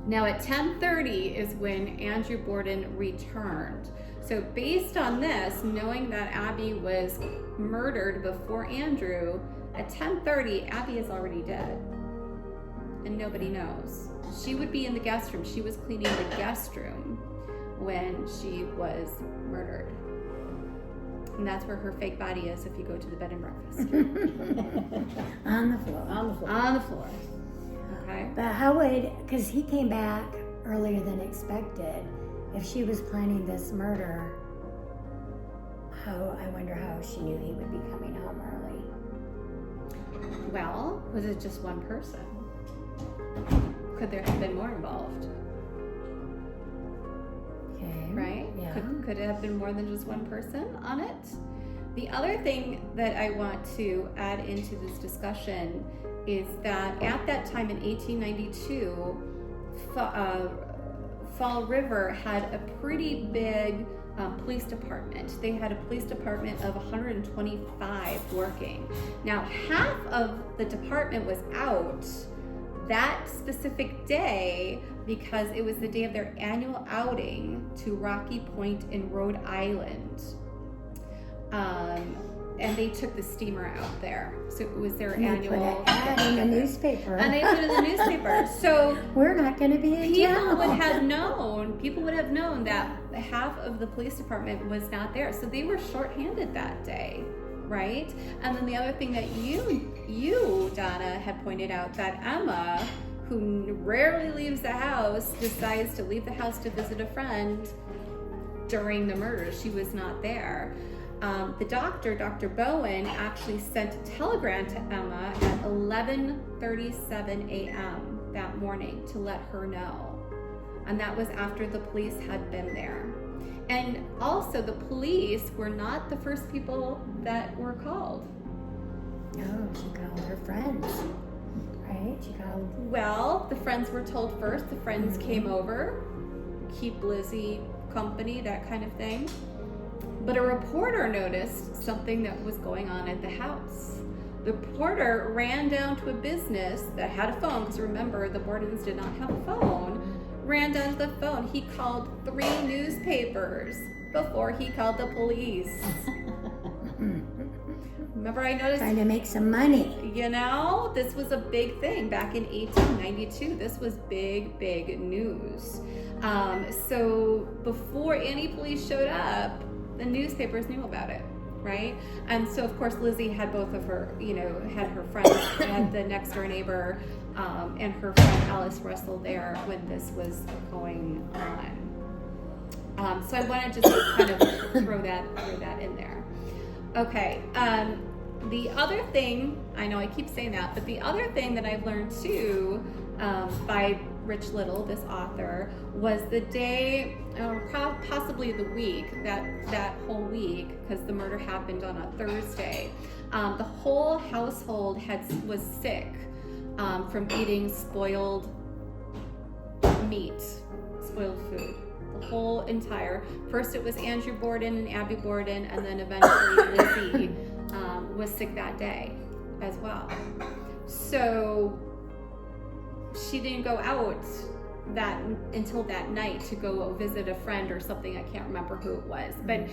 Now at 10:30 is when Andrew Borden returned. So based on this, knowing that Abby was murdered before Andrew, at 10:30, Abby is already dead. And nobody knows. She would be in the guest room. She was cleaning the guest room when she was murdered. And that's where her fake body is if you go to the bed and breakfast. On the floor. On the floor. Okay. But how would, because he came back earlier than expected, if she was planning this murder, I wonder how she knew he would be coming home early. Well, was it just one person? Could there have been more involved? Okay. Right? Yeah. Could it have been more than just one person on it? The other thing that I want to add into this discussion is that at that time in 1892, Fall River had a pretty big police department. They had a police department of 125 working. Now, half of the department was out that specific day because it was the day of their annual outing to Rocky Point in Rhode Island. And they took the steamer out there. So it was their annual. They put an ad in the newspaper. And they put it in the newspaper. So we're not going to be in town. People would have known that half of the police department was not there. So they were shorthanded that day, right? And then the other thing that you, Donna, had pointed out, that Emma, who rarely leaves the house, decides to leave the house to visit a friend during the murder. She was not there. The doctor, Dr. Bowen, actually sent a telegram to Emma at 11:37 a.m. that morning to let her know. And that was after the police had been there. And also, the police were not the first people that were called. No, she called her friends, right? Well, the friends were told first. The friends came over, keep Lizzie company, that kind of thing. But a reporter noticed something that was going on at the house. The reporter ran down to a business that had a phone, because remember, the Bordens did not have a phone. Ran down to the phone. He called 3 newspapers before he called the police. Remember, I noticed. Trying to make some money. You know, this was a big thing back in 1892. This was big, big news. So before any police showed up, the newspapers knew about it, right? And so, of course, Lizzie had both of her, had her friends, had the next door neighbor, and her friend Alice Russell there when this was going on. So I wanted to just kind of throw that in there. Okay. The other thing, I know I keep saying that, but the other thing that I've learned too by Rich Little, this author, was the day, or possibly the week, that whole week, because the murder happened on a Thursday. The whole household was sick from eating spoiled meat, spoiled food. The whole entire, first it was Andrew Borden and Abby Borden, and then eventually Lizzie was sick that day as well. So she didn't go out until that night to go visit a friend or something. I can't remember who it was, but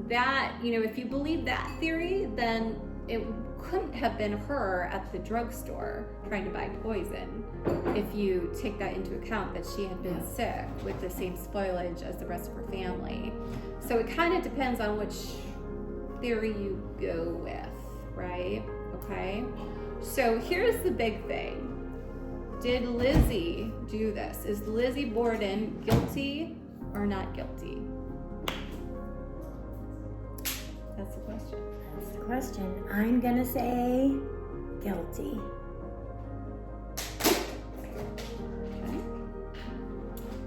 that, you know, if you believe that theory, then it couldn't have been her at the drugstore trying to buy poison, if you take that into account, that she had been sick with the same spoilage as the rest of her family. So it kind of depends on which theory you go with, right? Okay, so here's the big thing. Did Lizzie do this? Is Lizzie Borden guilty or not guilty? That's the question. That's the question. I'm gonna say guilty. Okay.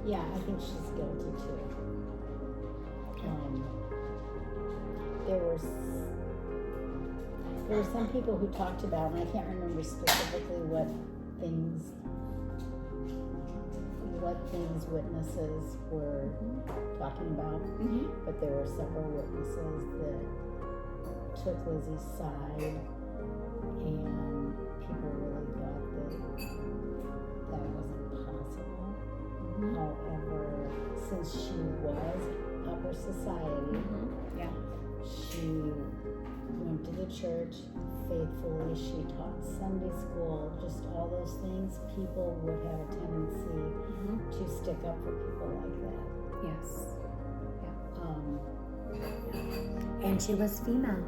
Yeah, I think she's guilty too. There were some people who talked about, and I can't remember specifically what things witnesses were talking about, but there were several witnesses that took Lizzie's side, and people really thought that wasn't possible. However, since she was upper society, she went to the church faithfully, she taught Sunday school, just all those things, people would have a tendency to stick up for people like that. Yes. And she was female.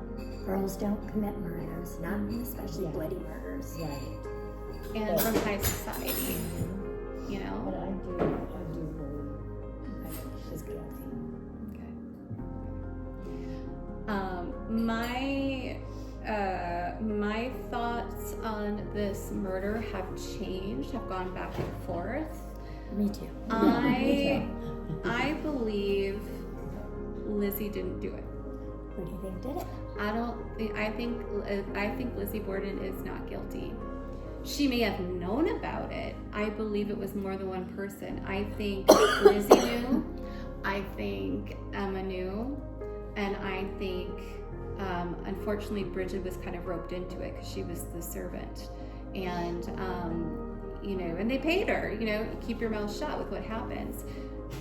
Girls don't commit murders, not especially bloody murders. Right. And from high society, you know. But I do believe she's guilty. My thoughts on this murder have changed, have gone back and forth. Me too. I believe Lizzie didn't do it. Who do you think did it? I think Lizzie Borden is not guilty. She may have known about it. I believe it was more than one person. I think Lizzie knew. I think Emma knew. And I think, unfortunately, Bridget was kind of roped into it because she was the servant. And, you know, and they paid her, you know, keep your mouth shut with what happens.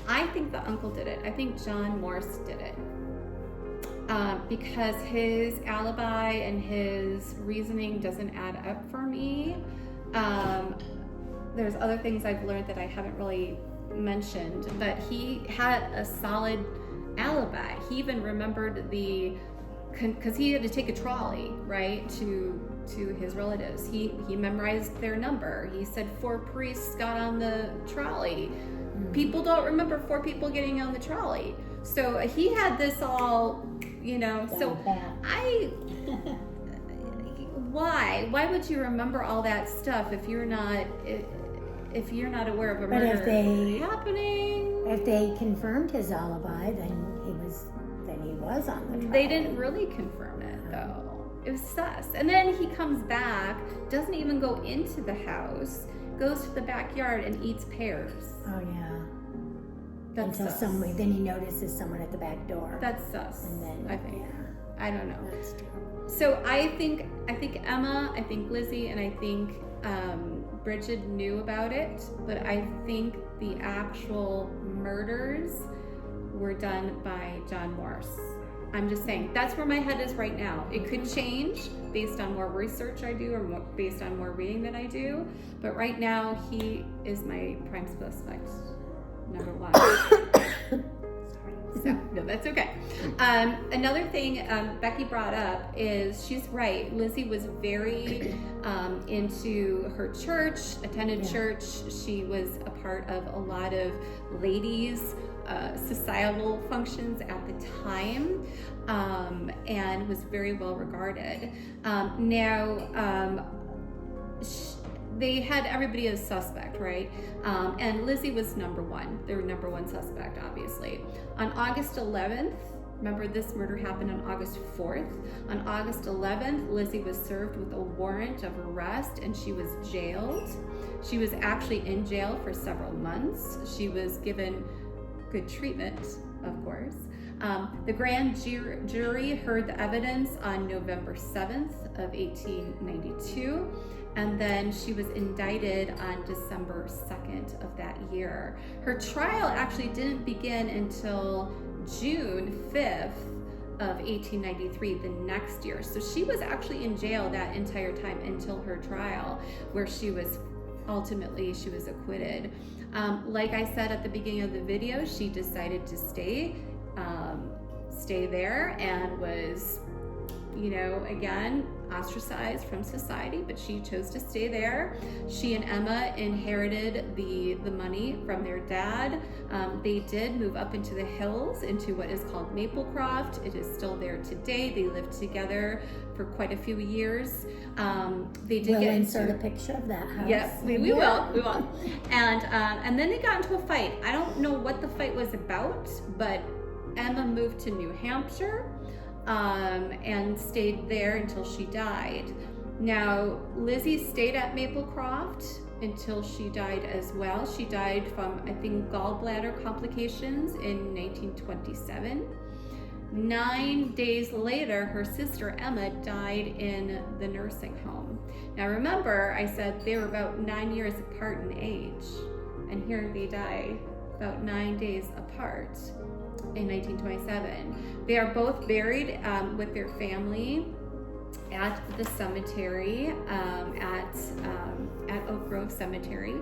I think the uncle did it. I think John Morse did it. Because his alibi and his reasoning doesn't add up for me. There's other things I've learned that I haven't really mentioned, but he had a solid alibi. He even remembered because he had to take a trolley, right, to his relatives. He memorized their number. He said 4 priests got on the trolley. People don't remember 4 people getting on the trolley. So he had this all, you know. So why would you remember all that stuff if you're not aware of a murder happening? If they confirmed his alibi, then he was on the trial. They didn't really confirm it though. It was sus. And then he comes back, doesn't even go into the house, goes to the backyard and eats pears. Oh yeah. That's sus. Then he notices someone at the back door. That's sus. And then I think. I don't know. That's true. So I think Emma, I think Lizzie, and I think Bridget knew about it, but I think the actual murders were done by John Morse. I'm just saying, that's where my head is right now. It could change based on more research I do or based on more reading that I do, but right now he is my prime suspect, number 1. So, no, that's okay. Another thing Bekki brought up is she's right. Lizzie was very into her church, attended church. She was a part of a lot of ladies' societal functions at the time, and was very well regarded. They had everybody as suspect, right? And Lizzie was number 1. Their number 1 suspect, obviously. On August 11th, remember this murder happened on August 4th. On August 11th, Lizzie was served with a warrant of arrest and she was jailed. She was actually in jail for several months. She was given good treatment, of course. The grand jury heard the evidence on November 7th of 1892, and then she was indicted on December 2nd of that year. Her trial actually didn't begin until June 5th of 1893, the next year. So she was actually in jail that entire time until her trial, where she was acquitted. Like I said at the beginning of the video, she decided to stay there and was, again, ostracized from society, but she chose to stay there. She and Emma inherited the money from their dad. They did move up into the hills into what is called Maplecroft. It is still there today. They lived together for quite a few years. They did We'll insert a picture of that house. Yes, we will. And then they got into a fight. I don't know what the fight was about, but Emma moved to New Hampshire and stayed there until she died. Now, Lizzie stayed at Maplecroft until she died as well. She died from, I think, gallbladder complications in 1927. 9 days later, her sister Emma died in the nursing home. Now remember, I said they were about 9 years apart in age, and here they die about 9 days apart in 1927. They are both buried with their family at the cemetery, at Oak Grove Cemetery.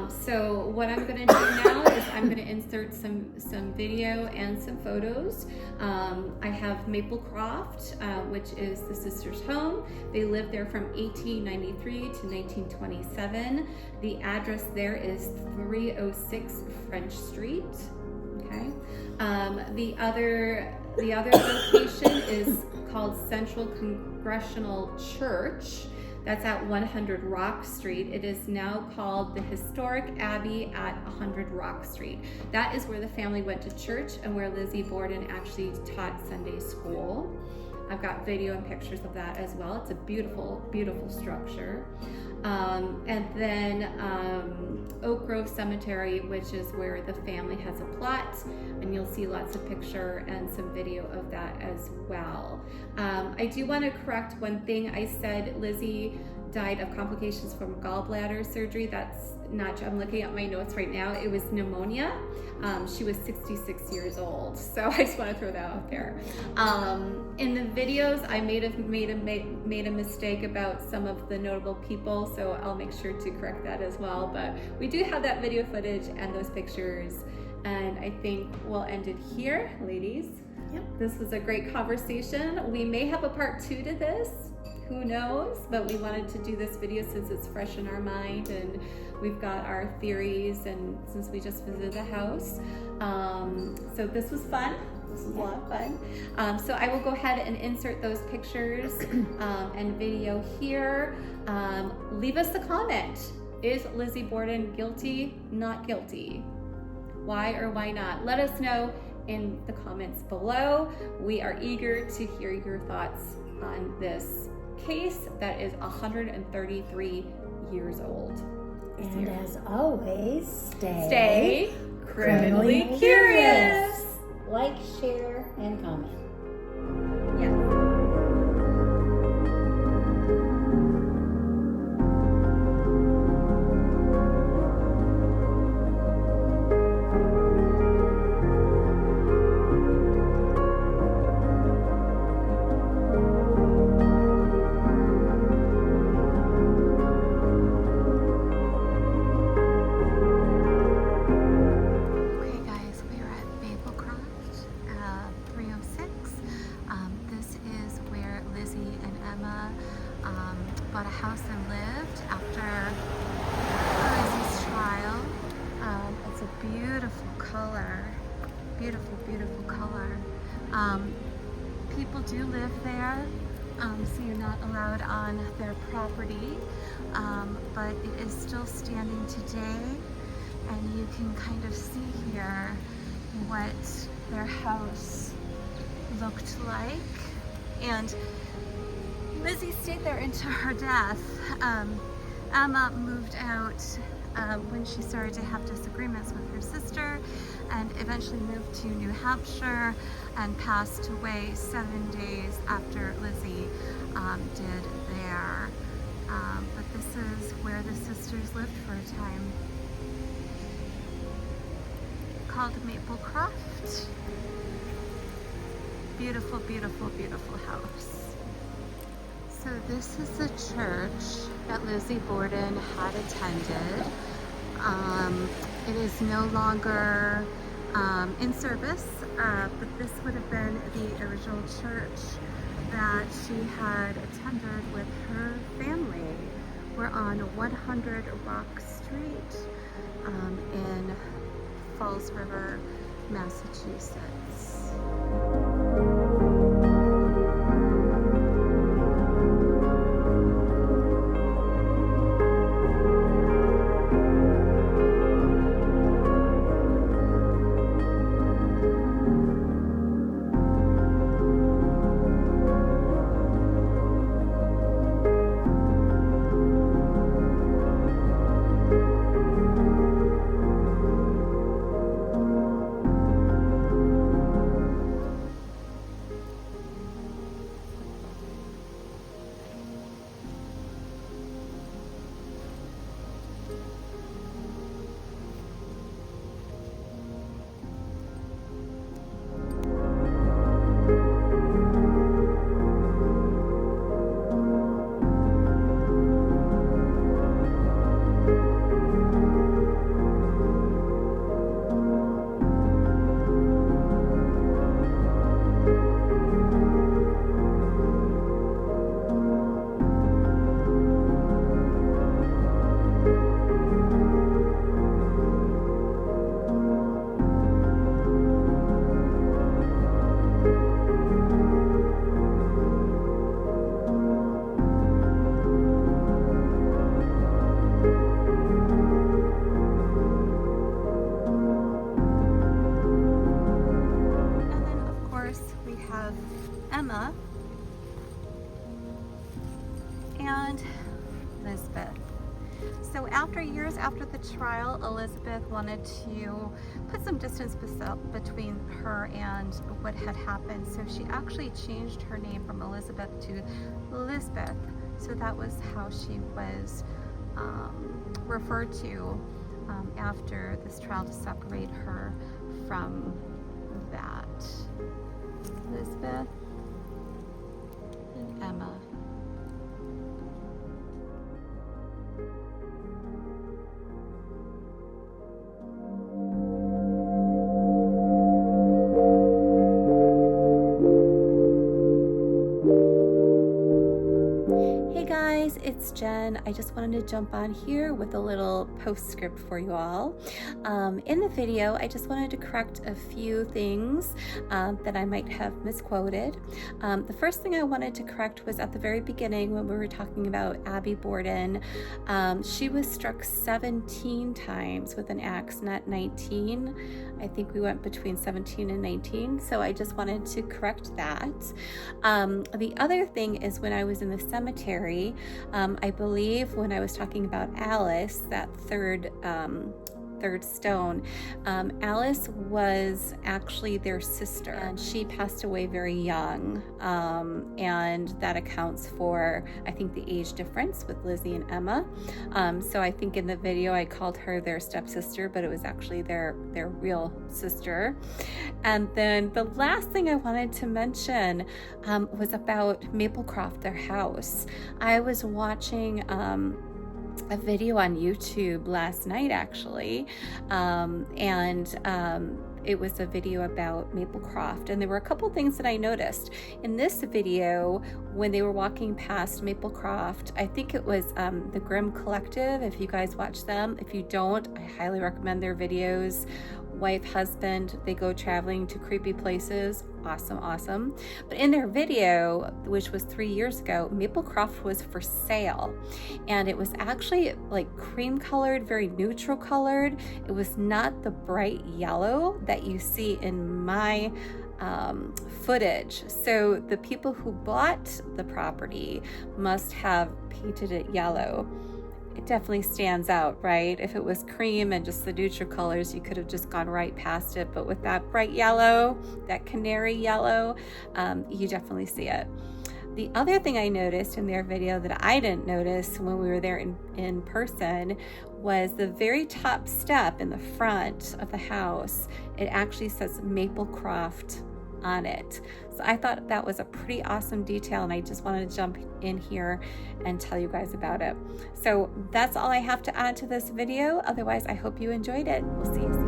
So what I'm going to do now is I'm going to insert some video and some photos. I have Maplecroft, which is the sisters' home. They lived there from 1893 to 1927. The address there is 306 French Street. Okay. The other location is called Central Congregational Church. That's at 100 Rock Street. It is now called the Historic Abbey at 100 Rock Street. That is where the family went to church and where Lizzie Borden actually taught Sunday school. I've got video and pictures of that as well. It's a beautiful, beautiful structure. And then Oak Grove Cemetery, which is where the family has a plot, and you'll see lots of picture and some video of that as well. I do want to correct one thing. I said Lizzie died of complications from gallbladder surgery. That's not true. I'm looking at my notes right now. It was pneumonia. She was 66 years old. So I just want to throw that out there. In the videos, I made a mistake about some of the notable people, so I'll make sure to correct that as well. But we do have that video footage and those pictures. And I think we'll end it here, ladies. Yep. This was a great conversation. We may have a part 2 to this. Who knows? But we wanted to do this video since it's fresh in our mind and we've got our theories, and since we just visited the house. So this was fun. This was a lot of fun. So I will go ahead and insert those pictures and video here. Leave us a comment. Is Lizzie Borden guilty? Not guilty? Why or why not? Let us know in the comments below. We are eager to hear your thoughts on this case that is 133 years old. And as always, stay criminally curious. Like, share, and comment. Yes. Bought a house and lived after Lizzie's trial. It's a beautiful color, beautiful, beautiful color. People do live there, so you're not allowed on their property, but it is still standing today, and you can kind of see here what their house looked like. And Lizzie stayed there until her death. Emma moved out when she started to have disagreements with her sister, and eventually moved to New Hampshire and passed away 7 days after Lizzie did there. But this is where the sisters lived for a time, called Maplecroft. Beautiful, beautiful, beautiful house. So this is the church that Lizzie Borden had attended. It is no longer in service, but this would have been the original church that she had attended with her family. We're on 100 Rock Street in Falls River, Massachusetts. Emma and Elizabeth. So years after the trial, Elizabeth wanted to put some distance between her and what had happened. So she actually changed her name from Elizabeth to Lisbeth. So that was how she was referred to after this trial, to separate her from that. Lisbeth and Emma. It's Jen. I just wanted to jump on here with a little postscript for you all. In the video, I just wanted to correct a few things that I might have misquoted. The first thing I wanted to correct was at the very beginning when we were talking about Abby Borden. She was struck 17 times with an axe, not 19. I think we went between 17 and 19, so I just wanted to correct that. The other thing is when I was in the cemetery, I believe when I was talking about Alice, that third stone, Alice was actually their sister, and she passed away very young, and that accounts for, I think, the age difference with Lizzie and Emma. So I think in the video I called her their stepsister, but it was actually their real sister. And then the last thing I wanted to mention was about Maplecroft, their house. I was watching a video on YouTube last night, actually, and it was a video about Maplecroft, and there were a couple things that I noticed in this video when they were walking past Maplecroft. I think it was the Grimm Collective, if you guys watch them. If you don't, I highly recommend their videos. Wife, husband, they go traveling to creepy places. Awesome. But in their video, which was 3 years ago, Maplecroft was for sale, and it was actually like cream colored, very neutral colored. It was not the bright yellow that you see in my footage. So the people who bought the property must have painted it yellow. it definitely stands out, right? If it was cream and just the neutral colors, you could have just gone right past it. But with that bright yellow, that canary yellow, you definitely see it. The other thing I noticed in their video that I didn't notice when we were there in person was the very top step in the front of the house. It actually says Maplecroft on it. So I thought that was a pretty awesome detail, and I just wanted to jump in here and tell you guys about it. So that's all I have to add to this video. Otherwise, I hope you enjoyed it. We'll see you soon.